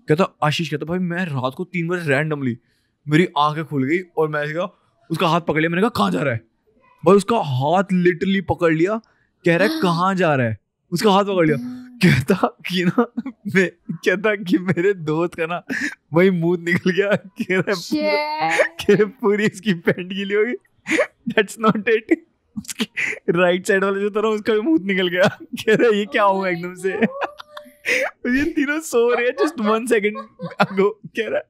कहता आशीष, कहता भाई मैं रात को 3 बजे रैंडमली मेरी आंखें खुल गई, और मैं उसका हाथ पकड़ लिया, मैंने कहा कहाँ जा रहा है भाई, उसका हाथ लिटरली पकड़ लिया, कह रहा है कहाँ जा रहा है, उसका हाथ पकड़ लिया, कहता कि मेरे दोस्त का ना वही मुंह निकल गया, कह रहा पूरी इसकी पैंट गीली होगी, दैट्स नॉट इट, उसकी राइट साइड वाला जो था ना उसका भी मुंह निकल गया, कह रहा ये क्या हुआ एकदम से। ये तीनों सो रहे हैं जस्ट 1 सेकंड अगो, कह रहा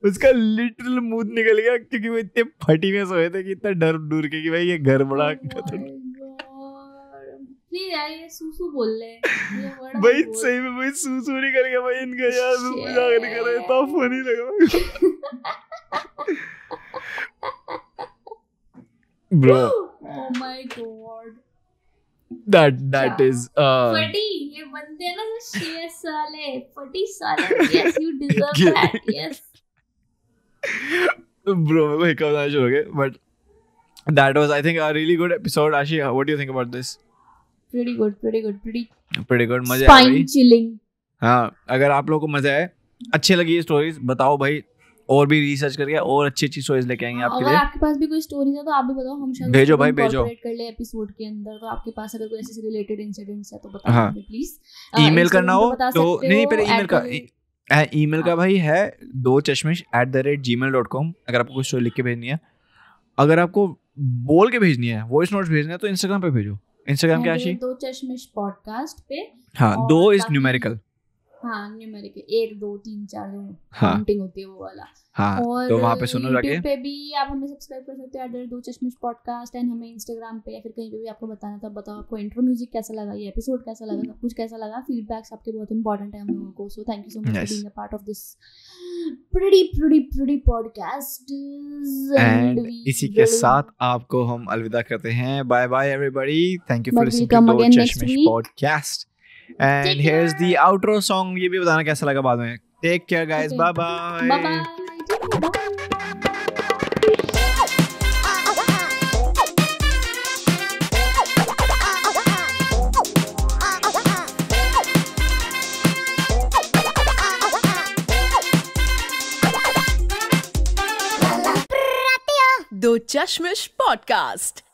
उसका लिटरल मुंह निकल गया, क्योंकि वो इतने फटी में सोए थे कि इतना डर के कि भाई ये घर बड़ा प्लीज यार ये सूसू बोल ले भाई, सही में भाई सूसू नहीं कर गया भाई इनका यार, मजाक नहीं कर रहा है, इतना फनी लगा bro, oh my god, that is फटी, ये बंदे हैं ना जो शेर साले, फटी साले, yes you deserve that, yes bro, मेरे को हिक्का बताना शुरू हो गया, but that was I think a really good episode. Ashi, what do you think about this? pretty good, मजा आया भाई, chilling। हाँ, अगर आप लोगों को मजा आया, अच्छी लगी ये स्टोरीज, बताओ भाई, और भी रिसर्च करके और अच्छी स्टोरीज लेके आएंगे आपके लिए। अगर आपके पास भी कोई स्टोरीज है तो आप भी बताओ, हम शायद भेजो भाई, भेजो कर ले एपिसोड के अंदर। तो आपके पास अगर कोई ऐसे रिलेटेड इंसिडेंट्स है तो बताओ, हाँ, प्लीज ईमेल करना हो तो नहीं, पहले ईमेल का भाई है dochashmish@gmail.com, अगर आपको कुछ स्टोरी लिख के भेजनी है। अगर आपको बोल के भेजनी है, वॉइस नोट्स भेजने हैं, तो इंस्टाग्राम पे भेजो। इंस्टाग्राम क्या आशी, दो चश्मिश पॉडकास्ट पे, हाँ, 2 is न्यूमेरिकल, हाँ न्यूमेरिक 1 2 3 4 जो काउंटिंग होती है वो वाला। हाँ, और तो वहाँ पे सुनो जाके। YouTube पे भी आप हमें सब्सक्राइब कर सकते हैं @दो चश्मिश पॉडकास्ट, एंड हमें Instagram पे या फिर कहीं पे भी आपको बताना था, बताओ आपको इंट्रो म्यूजिक कैसा लगा, ये एपिसोड कैसा लगा, सब कुछ कैसा लगा। फीडबैक्स आपके बहुत इंपॉर्टेंट है हम लोगों को। So thank you so much for being a part of this pretty podcast. And इसी के साथ आपको हम अलविदा करते हैं। Bye bye everybody, thank you for listening to Do Chashmish podcast. And here is the outro song, ये भी बताना कैसा लगा बाद में। Take care guys, bye bye. Bye bye. Do Chashmish podcast.